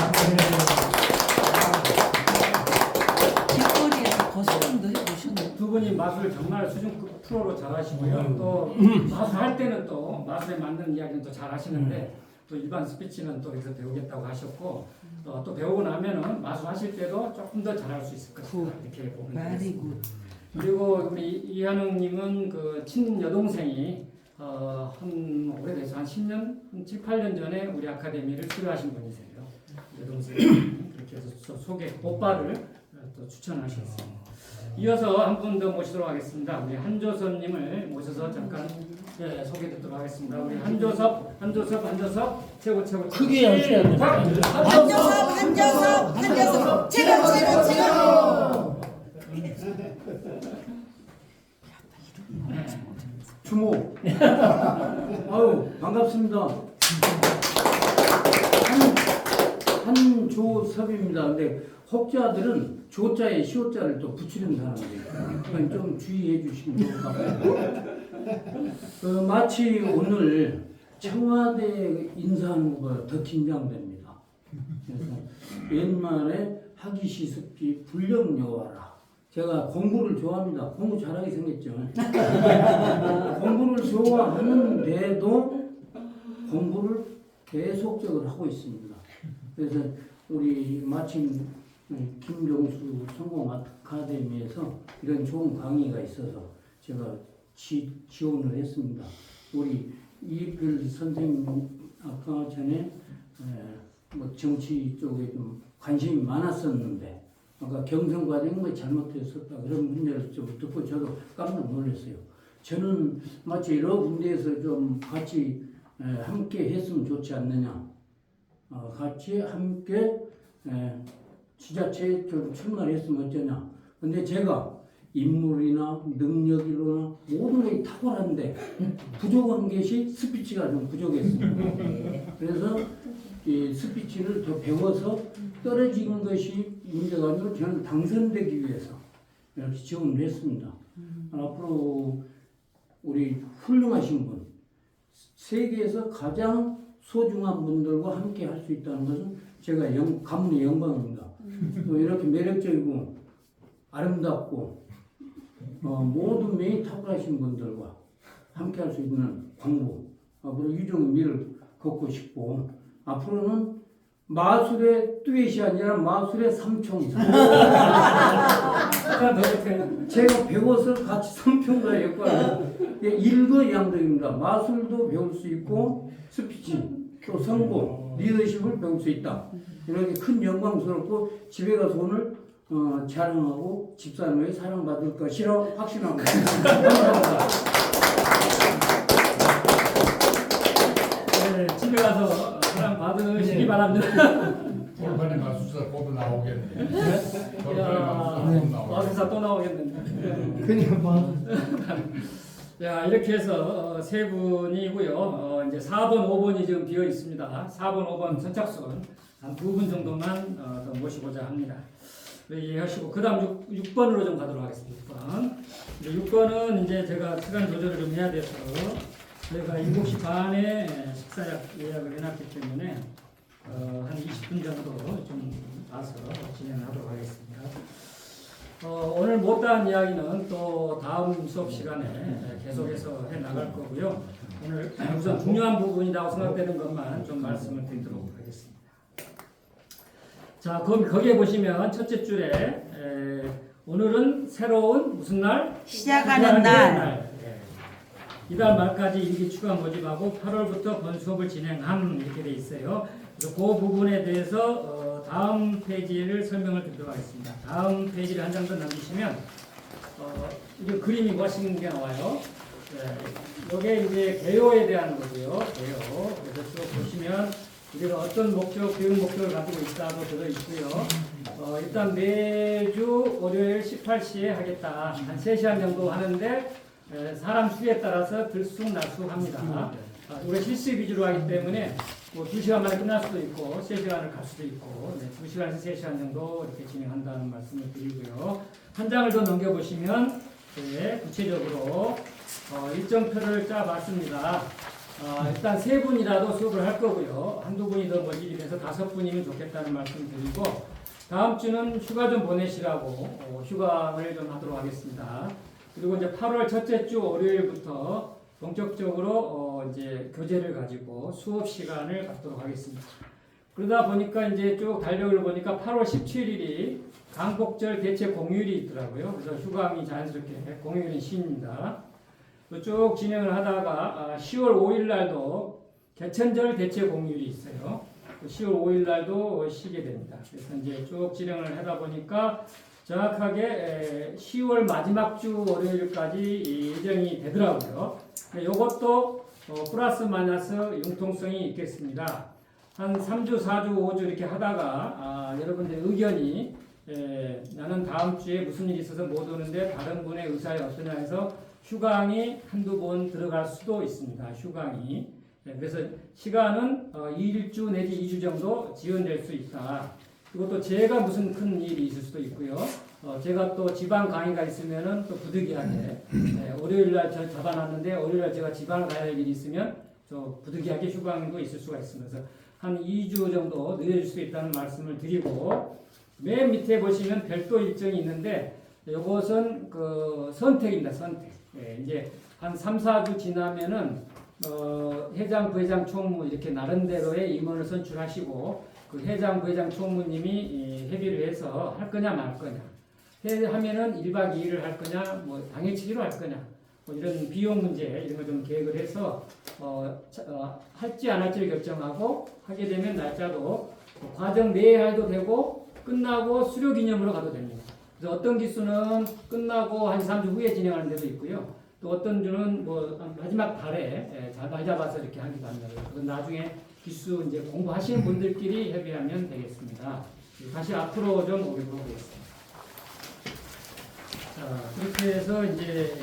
길거리에서 거스름도 해보셨나요? 두 분이 마술 정말 수준급 프로로 잘하시고요. 또 마술할 때는 또 마술에 맞는 이야기는 또 잘하시는데 또 일반 스피치는 또 여기서 배우겠다고 하셨고 또 배우고 나면은 마술하실 때도 조금 더 잘할 수 있을 것 같아요. 이렇게 보면 되겠습니다. 그리고 우리 이한웅님은 그 친여동생이 한 오래돼서 한 10년, 한 7, 8년 전에 우리 아카데미를 수료하신 분이세요. 여동생이 그렇게 해서 오빠를 또 추천하셨습니다. 이어서 한 분 더 모시도록 하겠습니다. 우리 한조섭님을 모셔서 잠깐 소개 듣도록 하겠습니다. 우리 한조섭 최고 크게 하셔야 됩니다. 한조섭 최고. 주모. 아유 반갑습니다. 한조섭입니다. 근데 혹자들은 조자에 시호자를 또 붙이는 사람들이에요. 좀 주의해 주시면 좋을 것 같아요. 마치 오늘 청와대 인사하는 것보다 더 긴장됩니다. 그래서 옛말에 하기 시습지 불령여와라. 제가 공부를 좋아합니다. 공부 잘하게 생겼죠. 공부를 좋아하는데도 공부를 계속적으로 하고 있습니다. 그래서 우리 마침 김종수 성공 아카데미에서 이런 좋은 강의가 있어서 제가 지원을 했습니다. 우리 이별 선생님 아까 전에 뭐 정치 쪽에 좀 관심이 많았었는데 아까 경선 과정이 뭐 잘못됐었다 그런 문제를 좀 듣고 저도 깜짝 놀랐어요. 저는 마치 여러 군데에서 좀 같이 함께 했으면 좋지 않느냐. 같이 함께 지자체에 좀 출마를 했으면 어쩌냐. 근데 제가 인물이나 능력이나 모든 것이 탁월한데 부족한 것이 스피치가 좀 부족했습니다. 그래서 이 스피치를 더 배워서 떨어지는 것이 문제가 아니고 저는 당선되기 위해서 이렇게 지원을 했습니다. 앞으로 우리 훌륭하신 분, 세계에서 가장 소중한 분들과 함께 할 수 있다는 것은 제가 가문의 영광입니다. 또 이렇게 매력적이고 아름답고 모든 면이 탁월하신 분들과 함께 할 수 있는 공부, 앞으로 유종의 미를 걷고 싶고, 앞으로는 마술의 듀엣이 아니라 마술의 삼총사. 제가 배워서 같이 삼총사 역할을 일거양득입니다. 마술도 배울 수 있고 스피치, 또 성공, 리더십을 배울 수 있다. 이렇게 큰 영광스럽고 집에 가서 오늘 자랑하고 집사람에게 사랑받을 것이라 확신하고 감사합니다. 네, 집에 가서 사랑 받으시기 바랍니다. 돌판에 마술사 꼭 나오겠네. 마술사 또 나오겠는데. 그냥 뭐 자, 이렇게 해서 세 분이고요. 이제 4번, 5번이 지금 비어 있습니다. 4번, 5번 선착순 한 2분 정도만 더 모시고자 합니다. 이해하시고 그 다음 6번으로 좀 가도록 하겠습니다. 6번. 6번은 이제 제가 시간 조절을 좀 해야 돼서 저희가 7시 반에 식사 예약을 해놨기 때문에 한 20분 정도 좀 봐서 진행하도록 하겠습니다. 오늘 못다한 이야기는 또 다음 수업 시간에 계속해서 해 나갈 거고요. 오늘 우선 중요한 부분이라고 생각되는 것만 좀 말씀을 드리도록 하겠습니다. 자, 그럼 거기에 보시면 첫째 줄에 오늘은 새로운 무슨 날? 시작하는 날. 이달 말까지 일기 추가 모집하고 8월부터 본 수업을 진행함 이렇게 돼 있어요. 그래서 그 부분에 대해서 다음 페이지를 설명을 드리도록 하겠습니다. 다음 페이지를 한 장 더 남기시면 이게 그림이 멋있는 게 나와요. 이게 이제 개요에 대한 거고요. 개요. 그래서 쭉 보시면 우리가 어떤 목적, 교육 목적을 가지고 있다고 들어 있고요. 일단 매주 월요일 18시에 하겠다. 한 3시간 정도 하는데 사람 수에 따라서 들쑥날쑥합니다. 우리가 실습 위주로 하기 때문에 뭐 2시간 만에 끝날 수도 있고 3시간을 갈 수도 있고 2시간에서 3시간 정도 이렇게 진행한다는 말씀을 드리고요. 한 장을 더 넘겨보시면 구체적으로 일정표를 짜봤습니다. 일단 3분이라도 수업을 할 거고요. 한두 분이 더 모집이 돼서 5분이면 좋겠다는 말씀 드리고 다음 주는 휴가 좀 보내시라고 휴강을 좀 하도록 하겠습니다. 그리고 이제 8월 첫째 주 월요일부터 본격적으로 이제 교재를 가지고 수업 시간을 갖도록 하겠습니다. 그러다 보니까 이제 쭉 달력을 보니까 8월 17일이 광복절 대체 공휴일이 있더라고요. 그래서 휴강이 자연스럽게 공휴일은 쉬입니다. 쭉 진행을 하다가 10월 5일 날도 개천절 대체 공휴일이 있어요. 10월 5일 날도 쉬게 됩니다. 그래서 이제 쭉 진행을 하다 보니까 정확하게 10월 마지막 주 월요일까지 예정이 되더라고요. 이것도 플러스 마이너스 융통성이 있겠습니다. 한 3주, 4주, 5주 이렇게 하다가 여러분들 의견이 나는 다음 주에 무슨 일이 있어서 못 오는데 다른 분의 의사에 어떠냐 해서 휴강이 한두 번 들어갈 수도 있습니다. 휴강이. 그래서 시간은 1주 내지 2주 정도 지연될 수 있다. 그리고 또 제가 무슨 큰 일이 있을 수도 있고요. 제가 또 지방 강의가 있으면은 또 부득이하게 월요일날 저 잡아놨는데 월요일날 제가 지방을 가야 할 일이 있으면 저 부득이하게 휴강도 있을 수가 있으면서 한 2주 정도 늦어질 수 있다는 말씀을 드리고 맨 밑에 보시면 별도 일정이 있는데 이것은 그 선택입니다. 선택. 이제 한 3, 4주 지나면은 회장, 부회장, 총무 이렇게 나름대로의 임원을 선출하시고 그 회장, 부회장, 총무님이 협의를 해서 할 거냐 말 거냐 하면은 1박 2일을 할 거냐 뭐 당일치기로 할 거냐 뭐 이런 비용 문제 이런 걸 좀 계획을 해서 할지 안 할지를 결정하고 하게 되면 날짜도 과정 내에 해도 되고 끝나고 수료 기념으로 가도 됩니다. 그래서 어떤 기수는 끝나고 한 2, 3주 후에 진행하는 데도 있고요. 또 어떤 주는 뭐 마지막 달에 날 잡아서 이렇게 하기도 합니다. 그건 나중에 기수 이제 공부하시는 분들끼리 협의하면 되겠습니다. 다시 앞으로 좀 오도록 하겠습니다. 그렇게 해서 이제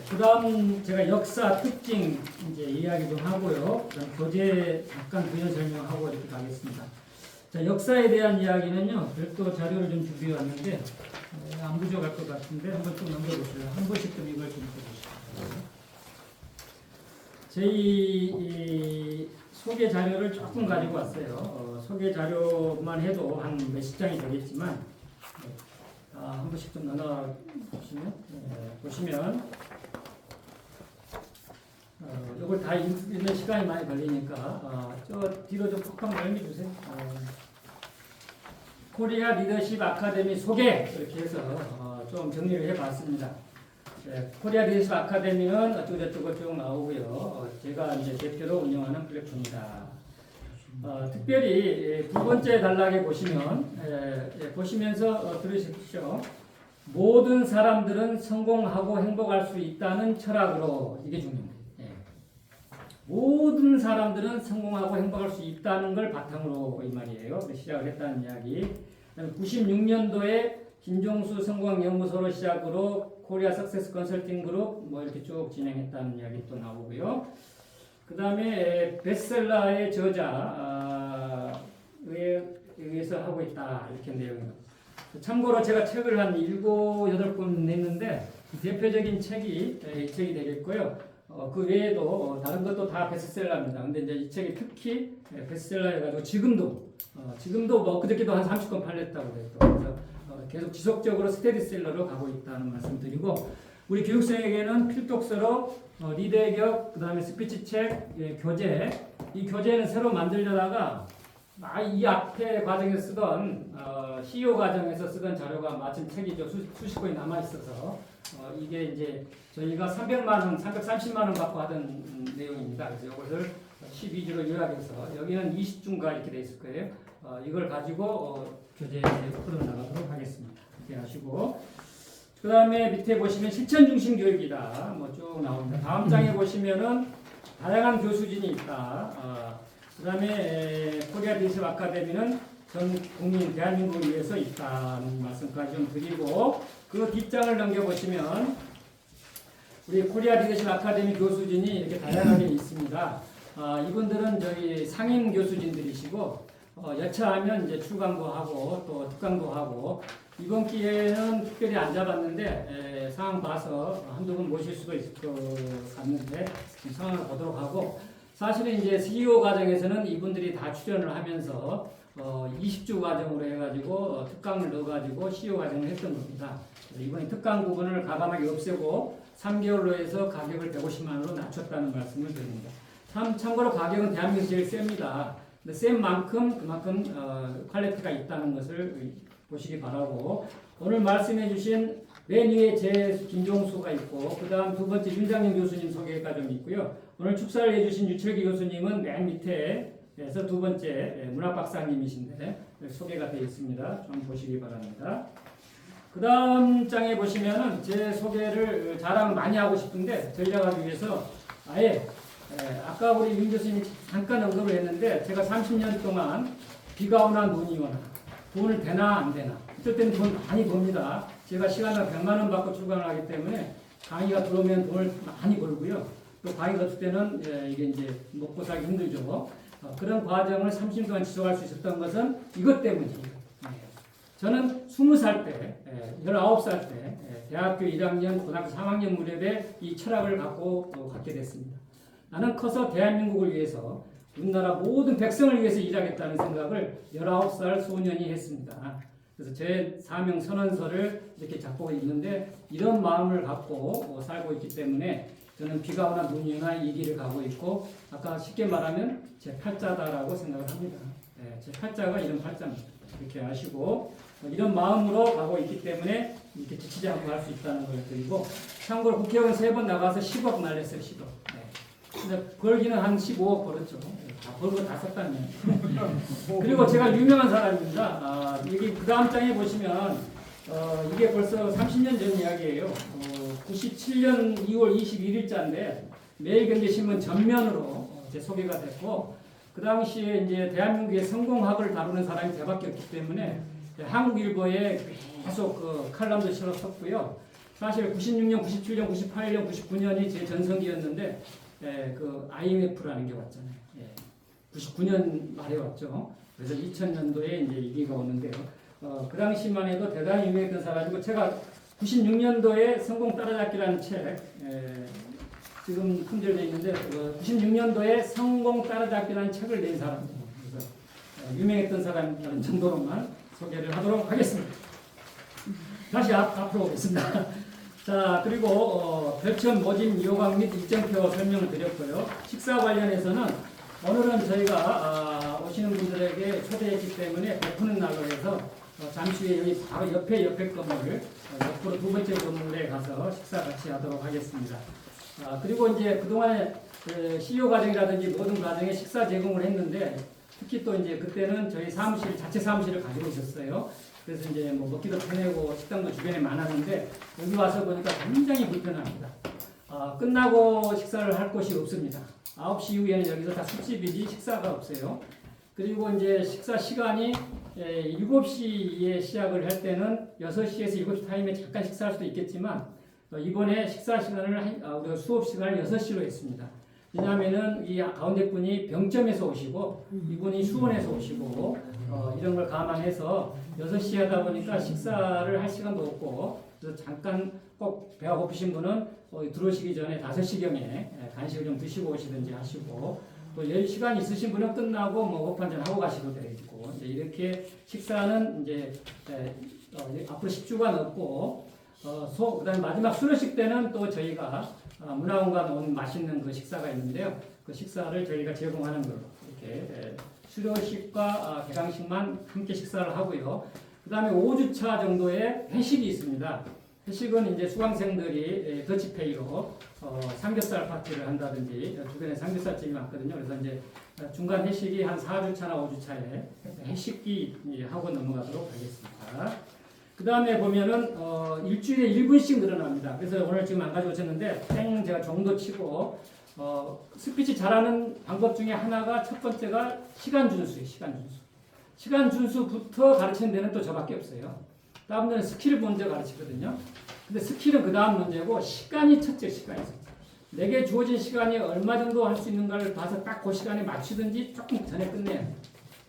그다음 제가 역사 특징 이제 이야기 좀 하고요. 그다음 교재 잠깐 부연 설명하고 이렇게 가겠습니다. 자, 역사에 대한 이야기는요. 별도 자료를 좀 준비해 왔는데 안 부족할 것 같은데 한번 좀 넘겨보세요. 한 번씩 좀 이걸 좀 보시죠. 저희 소개 자료를 조금 가지고 왔어요. 소개 자료만 해도 한 몇십 장이 되겠지만 한 번씩 좀 나눠 보시면 이걸 다 읽는 시간이 많이 걸리니까 저 뒤로 좀 톡톡 넘겨주세요. 코리아 리더십 아카데미 소개 이렇게 해서 좀 정리를 해봤습니다. 코리아 리더십 아카데미는 어쩌고저쩌고 쭉 나오고요. 제가 이제 대표로 운영하는 플랫폼입니다. 특별히 두 번째 단락에 보시면서 들으십시오. 모든 사람들은 성공하고 행복할 수 있다는 철학으로 이게 중요합니다. 모든 사람들은 성공하고 행복할 수 있다는 걸 바탕으로 이 말이에요. 시작을 했다는 이야기. 96년도에 김종수 성공연구소로 시작으로 코리아 석세스 컨설팅 그룹 뭐 이렇게 쭉 진행했다는 이야기 또 나오고요. 그 다음에 베스트셀러의 저자에 의해서 하고 있다 이렇게 내용입니다. 참고로 제가 책을 한 7, 8권 냈는데 대표적인 책이 이 책이 되겠고요. 그 외에도 다른 것도 다 베스트셀러입니다. 근데 이제 이 책이 특히 베스트셀러여가지고 지금도 뭐 그저께도 한 30권 팔렸다고 그랬고 그래서 계속 지속적으로 스테디셀러로 가고 있다는 말씀드리고 우리 교육생에게는 필독서로 리더의 격, 그 다음에 스피치 책, 교재 이 교재는 새로 만들려다가 이 앞에 과정에서 쓰던 CEO 과정에서 쓰던 자료가 마침 책이 수십 권이 남아 있어서 이게 이제 저희가 300만 원, 330만 원 갖고 하던 내용입니다. 그래서 이것을 12주로 요약해서 여기는 20주인가 이렇게 돼 있을 거예요. 이걸 가지고 교재에 풀어나가도록 하겠습니다. 이렇게 하시고 그 다음에 밑에 보시면 실천 중심 교육이다. 뭐 쭉 나옵니다. 다음 장에 보시면은 다양한 교수진이 있다. 그 다음에 코리아 리더십 아카데미는 전 국민 대한민국을 위해서 있다는 말씀까지 좀 드리고 그 뒷장을 넘겨보시면 우리 코리아 리더십 아카데미 교수진이 이렇게 다양하게 있습니다. 이분들은 저기 상임 교수진들이시고 여차하면 이제 출강도 하고 또 특강도 하고 이번 기회는 특별히 안 잡았는데 상황 봐서 한두 분 모실 수도 있을 것 같는데 상황을 보도록 하고 사실은 이제 CEO 과정에서는 이분들이 다 출연을 하면서 20주 과정으로 해가지고 특강을 넣어가지고 CEO 과정을 했던 겁니다. 이번에 특강 부분을 과감하게 없애고 3개월로 해서 가격을 150만 원으로 낮췄다는 말씀을 드립니다. 참고로 가격은 대한민국에서 제일 셉니다. 근데 센 만큼 그만큼 퀄리티가 있다는 것을 보시기 바라고 오늘 말씀해 주신 맨 위에 제 김종수가 있고 그 다음 두 번째 윤장영 교수님 소개가 좀 있고요. 오늘 축사를 해주신 유철기 교수님은 맨 밑에에서 두 번째 문학 박사님이신데 소개가 되어 있습니다. 좀 보시기 바랍니다. 그 다음 장에 보시면은 제 소개를 자랑을 많이 하고 싶은데 전략하기 위해서 아예 아까 우리 윤 교수님이 잠깐 언급을 했는데 제가 30년 동안 비가 오나 눈이 오나 돈을 되나 안 되나 어떨 때는 돈 많이 법니다. 제가 시간당 100만 원 받고 출강을 하기 때문에 강의가 들어오면 돈을 많이 벌고요. 또 강의가 없을 때는 이게 이제 먹고 살기 힘들죠. 그런 과정을 30년 동안 지속할 수 있었던 것은 이것 때문입니다. 저는 20살 때, 19살 때 대학교 1학년, 고등학교 3학년 무렵에 이 철학을 갖고 갖게 됐습니다. 나는 커서 대한민국을 위해서 우리나라 모든 백성을 위해서 일하겠다는 생각을 19살 소년이 했습니다. 그래서 제 사명 선언서를 이렇게 작곡해 있는데 이런 마음을 갖고 살고 있기 때문에 저는 비가 오나 눈이 오나 이 길을 가고 있고 아까 쉽게 말하면 제 팔자다라고 생각을 합니다. 제 팔자가 이런 팔자입니다. 이렇게 아시고 이런 마음으로 가고 있기 때문에 이렇게 지치지 않고 할 수 있다는 걸 드리고 참고로 국회의원 3번 나가서 10억 날렸어요. 10억. 근데 벌기는 한 15억 벌었죠. 다 벌고 다 썼다는 그리고 제가 유명한 사람입니다. 여기 그 다음 장에 보시면 이게 벌써 30년 전 이야기예요. 97년 2월 21일자인데 매일경제신문 전면으로 제 소개가 됐고 그 당시에 이제 대한민국의 성공학을 다루는 사람이 저밖에 없기 때문에 한국일보에 계속 그 칼럼도 실어 썼고요. 사실 96년, 97년, 98년, 99년이 제 전성기였는데 그 IMF라는 게 왔잖아요. 99년 말에 왔죠. 그래서 2000년도에 이제 위기가 오는데요. 그 당시만 해도 대단히 유명했던 사람이고 제가 96년도에 성공 따라잡기라는 책 지금 품절되어 있는데 96년도에 성공 따라잡기라는 책을 낸 사람입니다. 그래서 유명했던 사람이라는 정도로만 소개를 하도록 하겠습니다. 다시 앞으로 오겠습니다. 자, 그리고 별천 모집 요강 및 일정표 설명을 드렸고요. 식사 관련해서는 오늘은 저희가 오시는 분들에게 초대했기 때문에 베푸는 날로 해서 잠시 후에 여기 바로 옆에 건물, 옆으로 두 번째 건물에 가서 식사 같이 하도록 하겠습니다. 그리고 이제 그동안에 CU 과정이라든지 모든 과정에 식사 제공을 했는데 특히 또 이제 그때는 저희 사무실, 자체 사무실을 가지고 있었어요. 그래서 이제 뭐 먹기도 편하고 식당도 주변에 많았는데 여기 와서 보니까 굉장히 불편합니다. 끝나고 식사를 할 곳이 없습니다. 9시 이후에는 여기서 다 술집이지 식사가 없어요. 그리고 이제 식사 시간이 7시에 시작을 할 때는 6시에서 7시 타임에 잠깐 식사할 수도 있겠지만 이번에 식사 시간을 우리가 수업 시간을 6시로 했습니다. 왜냐하면은 이 가운데 분이 병점에서 오시고 이분이 수원에서 오시고 이런 걸 감안해서 6시에 하다 보니까 식사를 할 시간도 없고 그래서 잠깐 꼭 배가 고프신 분은 들어오시기 전에 5시경에 간식을 좀 드시고 오시든지 하시고 또 시간이 있으신 분은 끝나고 뭐 호프 한잔 하고 가시도 되고 이제 이렇게 식사는 이제 앞으로 10주간 없고 그다음에 마지막 수료식 때는 또 저희가 문화공간 온 맛있는 그 식사가 있는데요. 그 식사를 저희가 제공하는 걸로 이렇게 수료식과 개강식만 함께 식사를 하고요. 그 다음에 5주차 정도의 회식이 있습니다. 회식은 이제 수강생들이 더치페이로 삼겹살 파티를 한다든지 주변에 삼겹살집이 많거든요. 그래서 이제 중간 회식이 한 4주차나 5주차에 회식기 하고 넘어가도록 하겠습니다. 그 다음에 보면은 일주일에 1분씩 늘어납니다. 그래서 오늘 지금 안 가져오셨는데 제가 정도 치고 스피치 잘하는 방법 중에 하나가 첫 번째가 시간 준수예요. 시간 준수부터 가르치는 데는 또 저밖에 없어요. 다음 데는 스킬을 먼저 가르치거든요. 근데 스킬은 그 다음 문제고 시간이 첫째 시간이죠. 내게 주어진 시간이 얼마 정도 할 수 있는가를 봐서 딱 그 시간에 맞추든지 조금 전에 끝내야 돼요.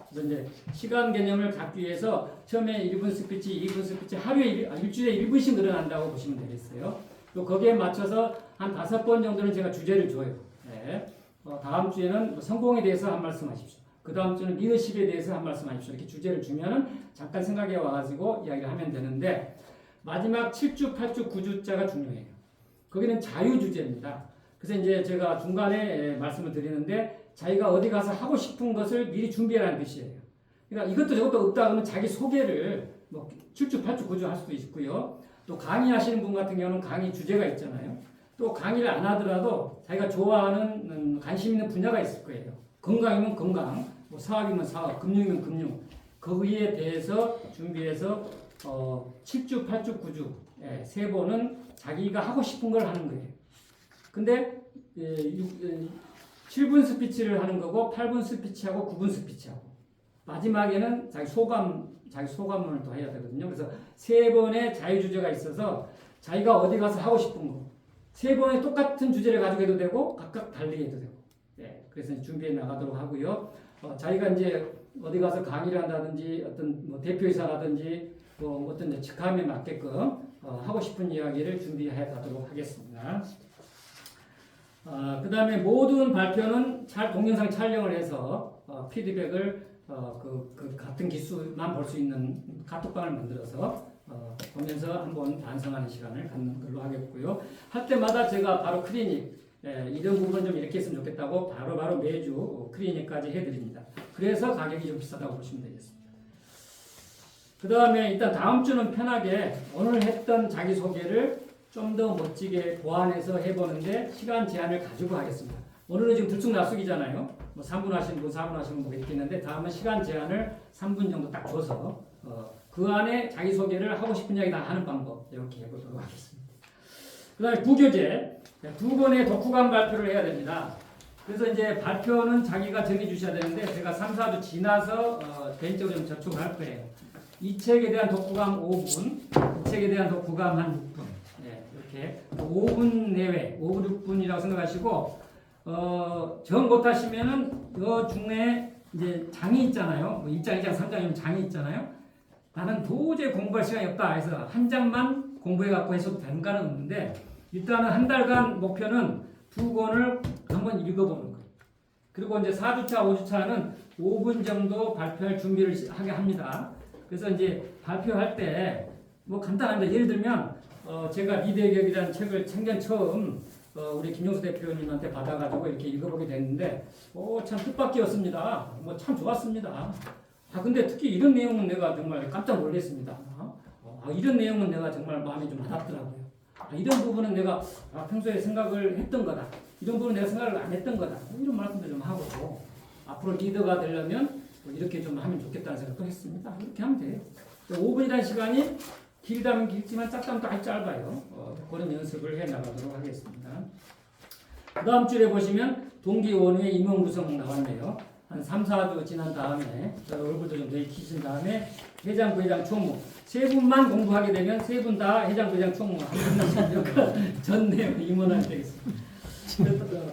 그래서 이제 시간 개념을 잡기 위해서 처음에 1분 스피치, 2분 스피치 일주일에 1분씩 늘어난다고 보시면 되겠어요. 또 거기에 맞춰서 한 5번 정도는 제가 주제를 줘요. 네. 다음 주에는 성공에 대해서 한 말씀 하십시오. 그 다음 주는 리더십에 대해서 한 말씀 하십시오. 이렇게 주제를 주면은 잠깐 생각해 와가지고 이야기를 하면 되는데 마지막 7주, 8주, 9주자가 중요해요. 거기는 자유주제입니다. 그래서 이제 제가 중간에 말씀을 드리는데 자기가 어디 가서 하고 싶은 것을 미리 준비하라는 뜻이에요. 그러니까 이것도 저것도 없다 그러면 자기 소개를 뭐 7주, 8주, 9주 할 수도 있고요. 또 강의하시는 분 같은 경우는 강의 주제가 있잖아요. 또 강의를 안 하더라도 자기가 좋아하는 관심 있는 분야가 있을 거예요. 건강이면 건강, 뭐 사업이면 사업, 금융이면 금융. 거기에 대해서 준비해서 7주, 8주, 9주 세 번은 자기가 하고 싶은 걸 하는 거예요. 근데 7분 스피치를 하는 거고 8분 스피치하고 9분 스피치하고 마지막에는 자기 소감문을 또 해야 되거든요. 그래서 세 번의 자유주제가 있어서 자기가 어디 가서 하고 싶은 거 세 번의 똑같은 주제를 가지고 해도 되고 각각 다르게 해도 되고 그래서 준비해 나가도록 하고요. 자기가 이제 어디 가서 강의를 한다든지 어떤 뭐 대표이사라든지 또 어떤 직함에 맞게끔 하고 싶은 이야기를 준비해 가도록 하겠습니다. 그 다음에 모든 발표는 동영상 촬영을 해서 피드백을 그 같은 기수만 볼 수 있는 카톡방을 만들어서 보면서 한번 반성하는 시간을 갖는 걸로 하겠고요. 할 때마다 제가 바로 클리닉 이런 부분 좀 이렇게 했으면 좋겠다고 바로 매주 클리닉까지 해드립니다. 그래서 가격이 좀 비싸다고 보시면 되겠습니다. 그 다음에 일단 다음 주는 편하게 오늘 했던 자기소개를 좀 더 멋지게 보완해서 해보는데 시간 제한을 가지고 하겠습니다. 오늘은 지금 들쑥날쑥이잖아요. 뭐 3분 하시는 분, 4분 하시는 분 이렇게 있는데 다음은 시간 제한을 3분 정도 딱 줘서 그 안에 자기소개를 하고 싶은 이야기 다 하는 방법 이렇게 해보도록 하겠습니다. 그 다음에 부교재 2번의 독후감 발표를 해야 됩니다. 그래서 이제 발표는 자기가 정해 주셔야 되는데 제가 3, 4주 지나서 개인적으로 좀 접촉을 할 거예요. 이 책에 대한 독후감 5분, 이 책에 대한 독후감 한 6분. 네, 이렇게 5분 내외, 5분, 6분이라고 생각하시고, 정 못하시면은 이 중에 이제 장이 있잖아요. 뭐 1장, 2장, 3장이면 장이 있잖아요. 나는 도저히 공부할 시간이 없다 해서 한 장만 공부해갖고 해서 되는 거는 없는데, 일단은 한 달간 목표는 2권을 한번 읽어보는 거예요. 그리고 이제 4주차, 5주차는 5분 정도 발표할 준비를 하게 합니다. 그래서 이제 발표할 때 뭐 간단합니다. 예를 들면 제가 리더의 격이라는 책을 생전 처음 우리 김용수 대표님한테 받아가지고 이렇게 읽어보게 됐는데 참 뜻밖이었습니다. 뭐 참 좋았습니다. 근데 특히 이런 내용은 내가 정말 깜짝 놀랐습니다. 이런 내용은 내가 정말 마음에 좀 와닿더라고요. 이런 부분은 내가 평소에 생각을 했던 거다. 이런 부분은 내가 생각을 안 했던 거다. 이런 말씀도 좀 하고 앞으로 리더가 되려면 이렇게 좀 하면 좋겠다는 생각도 했습니다. 이렇게 하면 돼요. 5분이라는 시간이 길다면 길지만 짧다면 또 아주 짧아요. 그런 연습을 해 나가도록 하겠습니다. 그 다음 주에 보시면 동기원후의 임원 구성 나왔네요. 한 3, 4주 지난 다음에 얼굴도 좀 더 익히신 다음에 회장, 부회장, 총무 세 분만 공부하게 되면 세 분 다 회장, 부회장, 총무 한 분씩 전내 임원하게 되겠습니다.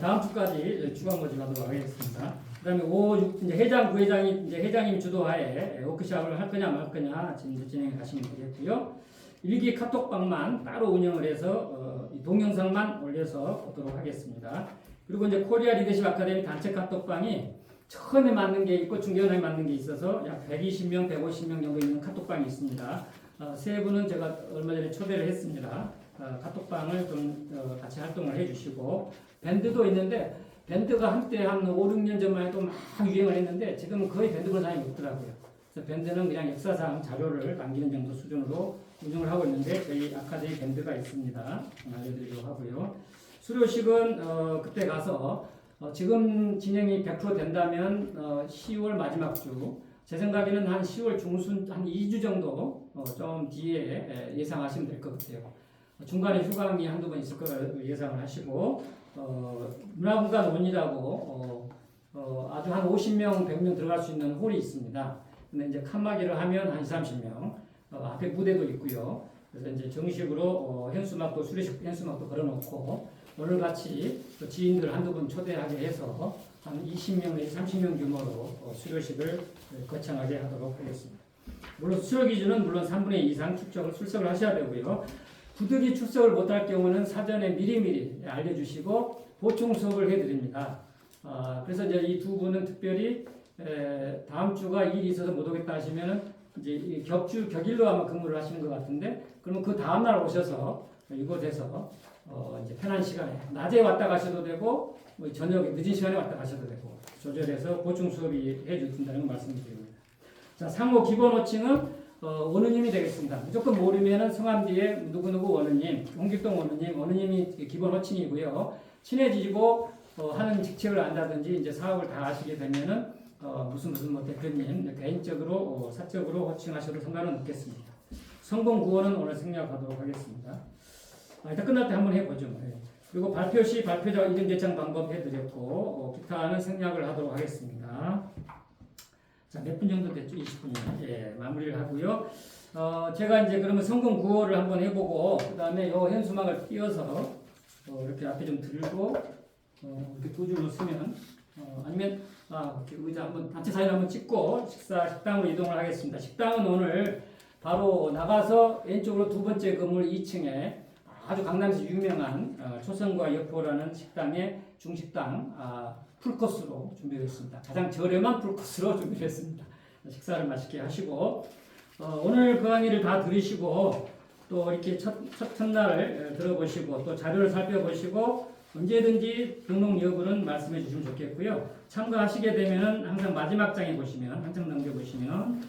다음 주까지 추가 모집하도록 하겠습니다. 그다음에 5, 6 이제 회장, 부회장이 이제 회장님 주도하에 워크숍을 할 거냐 말 거냐 지금 진행해 가시면 되겠고요. 일기 카톡방만 따로 운영을 해서 동영상만 올려서 보도록 하겠습니다. 그리고 이제 코리아 리더십 아카데미 단체 카톡방이 처음에 맞는 게 있고 중간에 맞는 게 있어서 약 120명, 150명 정도 있는 카톡방이 있습니다. 세 분은 제가 얼마 전에 초대를 했습니다. 카톡방을 좀 같이 활동을 해주시고 밴드도 있는데 밴드가 한때 한 5, 6년 전만 해도 막 유행을 했는데 지금은 거의 밴드 보는 사람이 없더라고요. 그래서 밴드는 그냥 역사상 자료를 남기는 정도 수준으로 운영을 하고 있는데 저희 아카데미 밴드가 있습니다. 알려드리려고 하고요. 수료식은 그때 가서 지금 진행이 100% 된다면 10월 마지막 주, 제 생각에는 한 10월 중순 한 2주 정도 좀 뒤에 예상하시면 될 것 같아요. 중간에 휴강이 한두 번 있을 거를 예상을 하시고 문화공간 원이라고 아주 한 50명, 100명 들어갈 수 있는 홀이 있습니다. 근데 이제 칸막이를 하면 한 20, 30명 앞에 무대도 있고요. 그래서 이제 정식으로 현수막도 수료식 현수막도 걸어놓고 오늘 같이 지인들 한두 분 초대하게 해서 한 20명 내지 30명 규모로 수료식을 거창하게 하도록 하겠습니다. 물론 수료 기준은 물론 3분의 2 이상 출석을 하셔야 되고요. 부득이 출석을 못할 경우는 사전에 미리미리 알려주시고 보충 수업을 해드립니다. 그래서 이제 이 두 분은 특별히 다음 주가 일이 있어서 못 오겠다 하시면은 이제 격일로 아마 근무를 하시는 것 같은데 그러면 그 다음 날 오셔서 이곳에서 이제 편한 시간에 낮에 왔다 가셔도 되고 뭐 저녁에 늦은 시간에 왔다 가셔도 되고 조절해서 보충 수업이 해주신다는 말씀드립니다. 자, 상호 기본 호칭은 원우님이 되겠습니다. 무조건 모르면은 성함 뒤에 누구누구 원우님, 홍길동 원우님이 기본 호칭이고요. 친해지고 하는 직책을 안다든지 이제 사업을 다 하시게 되면은 무슨 뭐 대표님 개인적으로 사적으로 호칭하셔도 상관은 없겠습니다. 성공 구호는 오늘 생략하도록 하겠습니다. 일단 끝날 때 한번 해보죠. 그리고 발표 시 발표자 이름 제청 방법 해드렸고 기타는 생략을 하도록 하겠습니다. 자, 몇 분 정도 됐죠? 20분이요. 예, 마무리를 하고요. 제가 이제 그러면 성공 구호를 한번 해보고 그 다음에 요 현수막을 띄워서 이렇게 앞에 좀 들고 이렇게 두 줄로 쓰면 아니면 이렇게 의자 한번 단체 사진 한번 찍고 식당으로 이동을 하겠습니다. 식당은 오늘 바로 나가서 왼쪽으로 두 번째 건물 2층에 아주 강남에서 유명한 초성과 여포라는 식당의 중식당 풀코스로 준비했습니다. 가장 저렴한 풀코스로 준비했습니다. 식사를 맛있게 하시고 오늘 강의를 다 들으시고 또 이렇게 첫날 들어보시고 또 자료를 살펴보시고 언제든지 등록 여부는 말씀해 주시면 좋겠고요. 참가하시게 되면 항상 마지막 장에 보시면 한장 넘겨보시면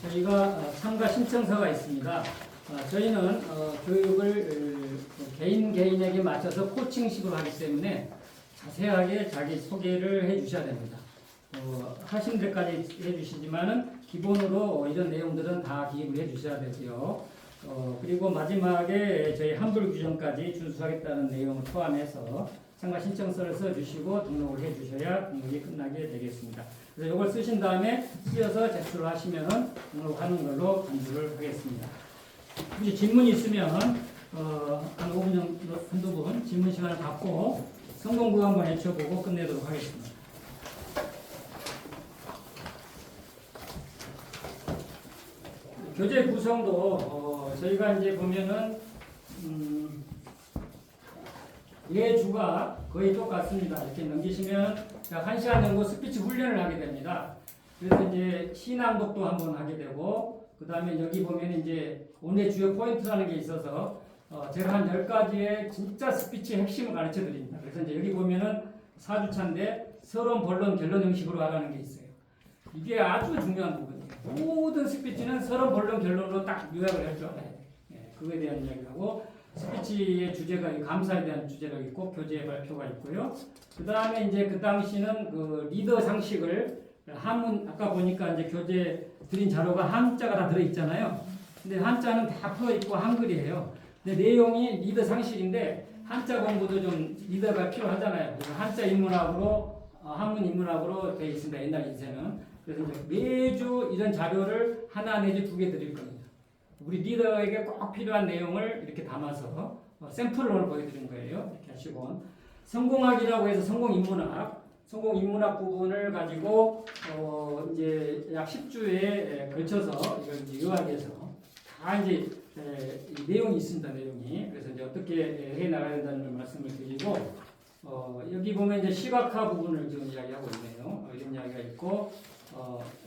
저희가 참가 신청서가 있습니다. 저희는 교육을 개인에게 맞춰서 코칭식으로 하기 때문에 자세하게 자기 소개를 해 주셔야 됩니다. 하신 데까지 해 주시지만은 기본으로 이런 내용들은 다 기입을 해 주셔야 되고요. 그리고 마지막에 저희 환불 규정까지 준수하겠다는 내용을 포함해서 참가 신청서를 써주시고 등록을 해주셔야 등록이 끝나게 되겠습니다. 그래서 이걸 쓰신 다음에 쓰여서 제출을 하시면 등록하는 걸로 간주를 하겠습니다. 혹시 질문이 있으면 한 5분 정도, 한두 분 질문 시간을 갖고 성공구 한번 외쳐보고 끝내도록 하겠습니다. 교재 구성도 저희가 이제 보면은 예주가 거의 똑같습니다. 이렇게 넘기시면 약 1시간 정도 스피치 훈련을 하게 됩니다. 그래서 이제 시낭독도 한번 하게 되고, 그 다음에 여기 보면 이제 오늘의 주요 포인트라는 게 있어서 제가 한 10가지의 진짜 스피치 핵심을 가르쳐 드립니다. 그래서 이제 여기 보면은 4주차인데 서론, 본론, 결론 형식으로 하라는 게 있어요. 이게 아주 중요한 부분이에요. 모든 스피치는 서론, 본론, 결론으로 딱 요약을 해줘. 네, 그거에 대한 이야기하고, 스피치의 주제가 감사에 대한 주제가 있고 교재 발표가 있고요. 그 다음에 이제 그 당시는 그 리더 상식을 한문 아까 보니까 이제 교재 드린 자료가 한자가 다 들어 있잖아요. 근데 한자는 다 풀어 있고 한글이에요. 근데 내용이 리더 상식인데 한자 공부도 좀 리더가 필요하잖아요. 그래서 한자 인문학으로 한문 인문학으로 되어 있습니다. 옛날 인쇄는. 그래서 이제 매주 이런 자료를 하나 내지 2개 드릴 겁니다. 우리 리더에게 꼭 필요한 내용을 이렇게 담아서 샘플을 오늘 보여드린 거예요. 이렇게 하시고 성공학이라고 해서 성공인문학 부분을 가지고 이제 약 10주에 걸쳐서 이걸 이제 요약해서 다 이제 이 내용이 있습니다. 내용이. 그래서 이제 어떻게 해 나가야 된다는 말씀을 드리고 여기 보면 이제 시각화 부분을 지금 이야기하고 있네요. 이런 이야기가 있고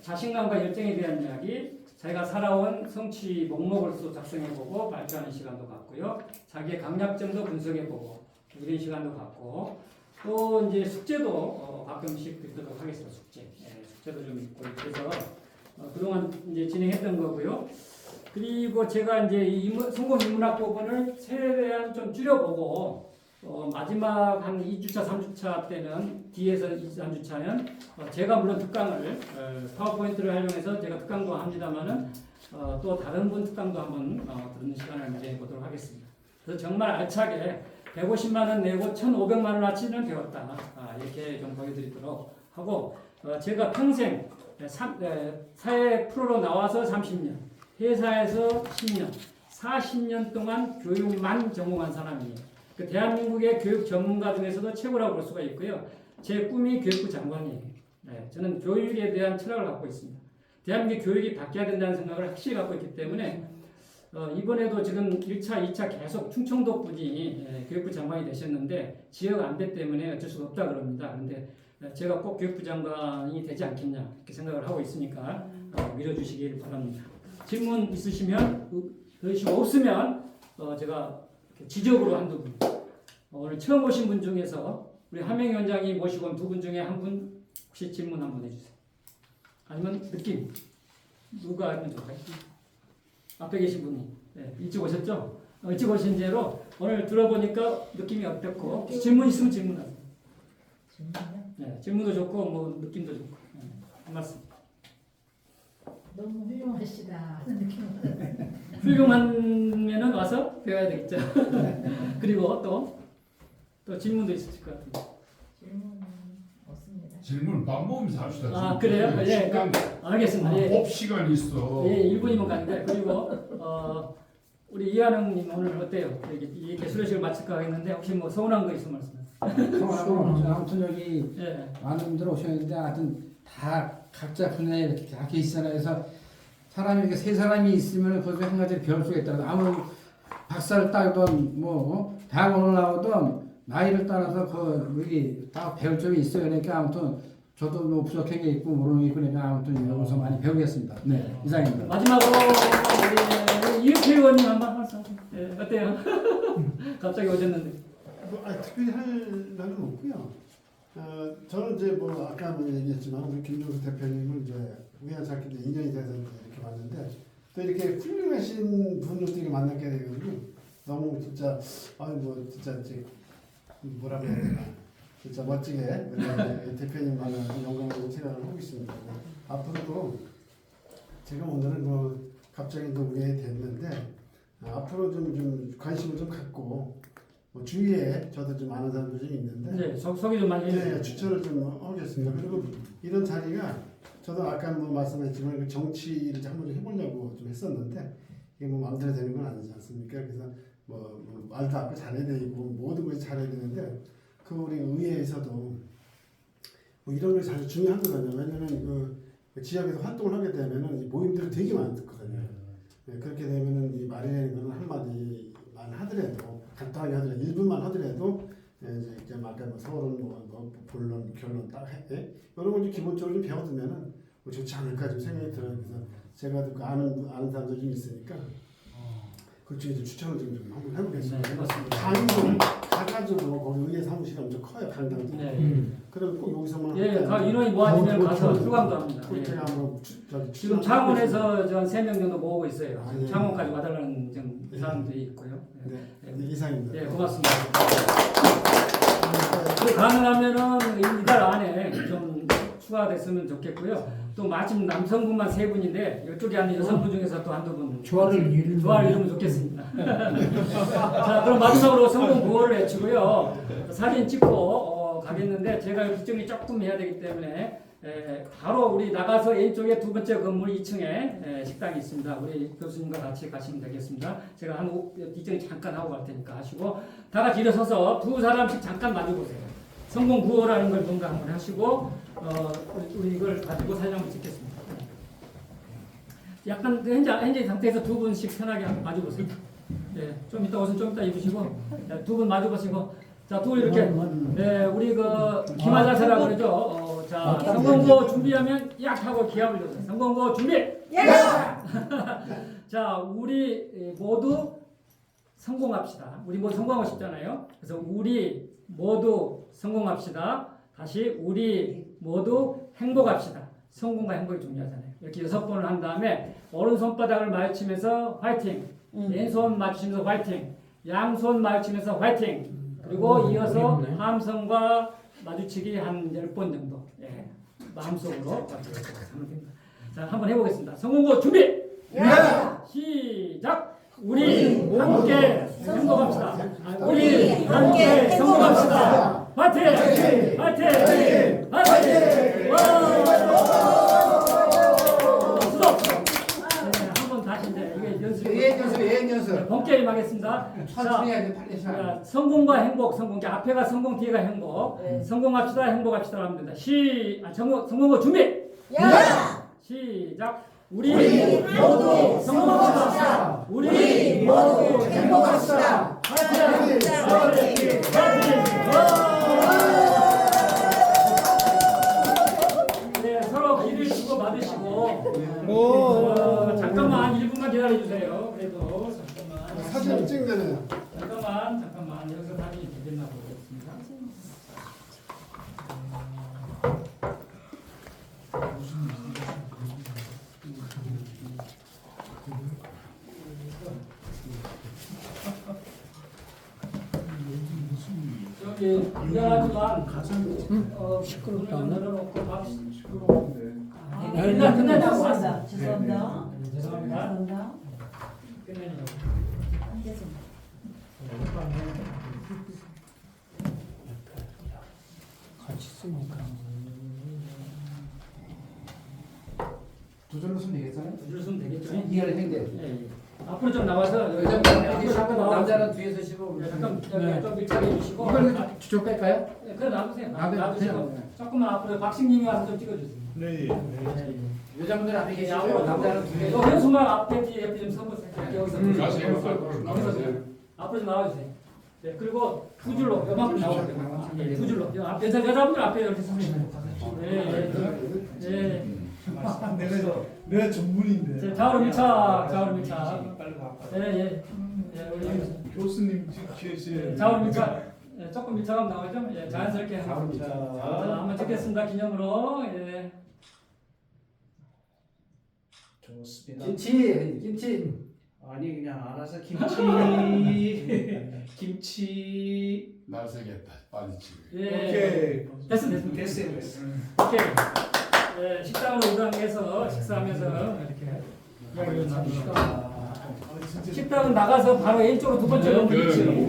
자신감과 열정에 대한 이야기. 자기가 살아온 성취 목록을 또 작성해보고 발표하는 시간도 갖고요. 자기의 강약점도 분석해보고 이런 시간도 갖고 또 이제 숙제도 가끔씩 드리도록 하겠습니다. 숙제도 좀 있고 그래서 그동안 이제 진행했던 거고요. 그리고 제가 이제 이 성공 인문학 부분을 최대한 좀 줄여보고 마지막 한 2주차, 3주차 때는 뒤에서 2, 3주차는 제가 물론 특강을 파워포인트를 활용해서 제가 특강도 합니다만은 또 다른 분 특강도 한번 듣는 시간을 마련해 보도록 하겠습니다. 그래서 정말 알차게 150만 원 내고 1,500만 원어치는 배웠다. 이렇게 좀 보여드리도록 하고 제가 평생 사회 프로로 나와서 30년, 회사에서 10년, 40년 동안 교육만 전공한 사람이에요. 그 대한민국의 교육 전문가 중에서도 최고라고 볼 수가 있고요. 제 꿈이 교육부 장관이에요. 저는 교육에 대한 철학을 갖고 있습니다. 대한민국 교육이 바뀌어야 된다는 생각을 확실히 갖고 있기 때문에 이번에도 지금 1차, 2차 계속 충청도 분이 교육부 장관이 되셨는데 지역 안배 때문에 어쩔 수가 없다 그럽니다. 그런데 제가 꼭 교육부 장관이 되지 않겠냐 이렇게 생각을 하고 있으니까 밀어주시길 바랍니다. 질문 있으시면 그러시고 없으면 제가 지적으로 한두 분 오늘 처음 오신 분 중에서 우리 함영위원장이 모시고 온 2분 중에 한 분 혹시 질문 한번 해주세요. 아니면 느낌 누가 하면 좋을까요? 앞에 계신 분이 일찍 오셨죠? 일찍 오신 죄로 오늘 들어보니까 느낌이 어떻고 질문 있으면 질문하세요. 질문요? 질문도 좋고 뭐 느낌도 좋고 한 말씀. 너무 훌륭하시다 하는 느낌은 훌륭하면은 와서 배워야 되겠죠. 그리고 또 질문도 있으실 것 같은데. 질문은 없습니다. 질문 밥 먹으면서 합시다. 그래요? 예, 알겠습니다. 예. 법 시간이 있어. 예, 1분이면 가는데 그리고 우리 이한웅님 오늘 어때요? 이 개수료식을 마칠까 하겠는데 혹시 뭐 서운한 거 있으면 말씀하세요. 아무튼 여기 많은 분들 오셨는데 하여튼 다 각자 분야에 이렇게 다 계시잖아요. 그래서 사람이 이렇게 세 사람이 있으면 거기서 한 가지를 배울 수가 있다. 아무리 박사를 따든 뭐 대학원을 나오든 나이를 따라서 여기 다 배울 점이 있어요. 그러니까 아무튼 저도 뭐 부족한 게 있고 모르는 게 있고 그러니까 아무튼 여기서 많이 배우겠습니다. 네, 이상입니다. 마지막으로 우리 이은태 의원님 한번 말씀하세요. 어때요? 갑자기 오셨는데. 특별히 할 말은 없고요. 저는 이제 뭐 아까 뭐 얘기했지만 우리 김종수 대표님을 이제 우연찮게 이제 인연이 돼서 이렇게 왔는데 또 이렇게 훌륭하신 분들을 만나게 되거든요. 너무 진짜 뭐 진짜 뭐라 해야 되나 진짜 멋지게 대표님만은 영광으로 생각을 하고 있습니다. 앞으로도 제가 오늘은 뭐 갑자기 또 오게 됐는데 앞으로 좀 관심을 좀 갖고 뭐 주위에 저도 좀 아는 사람들이 좀 있는데 네, 소개 좀 많이 해주세요. 네, 추천을 좀 하겠습니다. 그리고 이런 자리가 저도 아까 뭐 말씀했지만 그 정치를 한번 좀 해보려고 좀 했었는데 이게 뭐 마음대로 되는 건 아니지 않습니까? 그래서 뭐 말도 앞에 잘해야 되고 모든 것이 잘해야 되는데 그 우리 의회에서도 뭐 이런 게 사실 중요하거든요. 왜냐하면 그 지역에서 활동을 하게 되면은 이 모임들이 되게 많거든요. 네, 그렇게 되면은 이 말이라는 거는 한마디만 하더라도 간단하게 하더라도 1분만 하더라도 이제 아까 뭐 서론 뭐 본론 결론 딱 해 이런 걸 기본적으로 좀 배워두면은 뭐 좋지 않을까 좀 생각이 들어요. 그래서 제가 그 아는 사람들 좀 있으니까 그 중에 좀 추천을 좀 한번 해보겠습니다. 네, 맞습니다. 강의도 가가지고 거기 의회 사무실이 엄청 커요. 강당도. 네. 그럼 꼭 여기서만 예, 인원이 모아지면 가서 휴강도 합니다. 예. 제가 한번 지금 창원에서 한 3명 정도 모으고 있어요. 아, 예. 창원까지 와달라는 좀 사람들이 있고요. 네, 이상입니다. 예, 고맙습니다. 가능하면은 이달 안에 좀 추가됐으면 좋겠고요. 또 마침 남성분만 3분인데 이쪽에 한 여성분 중에서 또 한두 분 조화를 이루면 좋겠습니다. 자, 그럼 마지막으로 성공 구호를 외치고요. 사진 찍고 가겠는데 제가 기정이 조금 해야 되기 때문에 바로 우리 나가서 왼쪽에 두 번째 건물 2층에 식당이 있습니다. 우리 교수님과 같이 가시면 되겠습니다. 제가 한 기정이 잠깐 하고 갈 테니까 하시고 다 같이 일어서서 두 사람씩 잠깐 마주보세요. 성공 구호라는 걸 뭔가 한번 하시고 우리 이걸 가지고 사진 한번 찍겠습니다. 약간 현재 상태에서 두 분씩 편하게 한번 마주보세요. 네, 좀 이따 옷은 좀 이따 입으시고 두 분 마주보시고 자, 두 분 이렇게 우리 그 기마자세라고 그러죠. 자, 성공고 준비하면 약 하고 기합을 넣으세요. 성공고 준비. 자, 우리 모두 성공합시다. 우리 모두 성공하고 싶잖아요. 그래서 우리 모두 성공합시다. 다시 우리 모두 행복합시다. 성공과 행복이 중요하잖아요. 이렇게 6번을 한 다음에 오른손바닥을 마주치면서 화이팅, 왼손 마주치면서 화이팅, 양손 마주치면서 화이팅, 그리고 이어서 함성과 마주치기 한 10번 정도 마음속으로 하면 됩니다. 자, 한번 해보겠습니다. 성공고 준비! 시작! 우리 함께 성공합시다. 우리 함께 성공합시다. 화이팅! 화이팅! 화이팅! 수고! 한번 다시 이제 이게 연습. 본게임 하겠습니다. 자, 성공과 행복, 앞에가 성공, 뒤에가 행복. 성공합시다, 행복합시다 하면 된다. 성공고 준비! 시작! 우리 모두 성공합시다. 우리 모두 행복합시다. 화이팅! 네, 서로 기를 주고 받으시고 잠깐만 1분만 기다려주세요. 그래도 잠깐만. 사진 찍는 잠깐만 여기서 사진이 되겠나 보겠습니다. 여기 미안하지만 시끄럽다. 내려놓고 밥 시끄러운데. 끝내자. 죄송합니다. 죄송합니다. 끝내자. 같이 쓰니까. 두 줄로 쓰면 되겠어요? 두 줄 쓰면 되겠죠? 이해를 했는데. 예. 앞으로 좀 나와서 남자는 뒤에서 쉬고. 잠깐 좀 밀착해 주시고. 이걸 쭉 뺄까요? 그래 놔두세요. 놔두세요. 놔두시고 조금만 앞으로 박식님이 와서 좀 찍어주세요. 네. 여자분들 앞에 계시고 앞으로 남자는 뒤에. 현수막 앞에 옆에 좀 서보세요. 여기서 나가세요. 앞으로 좀 나와주세요. 네, 그리고 두 줄로 요만큼 나오면 돼요. 두 줄로. 여자분들 앞에 이렇게 서주세요. 네. 내가 전문인데. 자, 좌우로 밀착. 예. 교수님 계시에. 좌우로 밀착. 조금 밀착하면 나오죠? 예, 자연스럽게. 자, 한번 찍겠습니다. 기념으로. 예. 좋습니다. 김치. 아니 그냥 알아서 김치. 날새겠다. 빨리 찍어. 예. 오케이. 됐습니다. 오케이. 예, 식당으로 이동해서 식사하면서 이렇게 이야기를 나누시다. 식당은 나가서 바로 왼쪽으로 두 번째 건물 2층.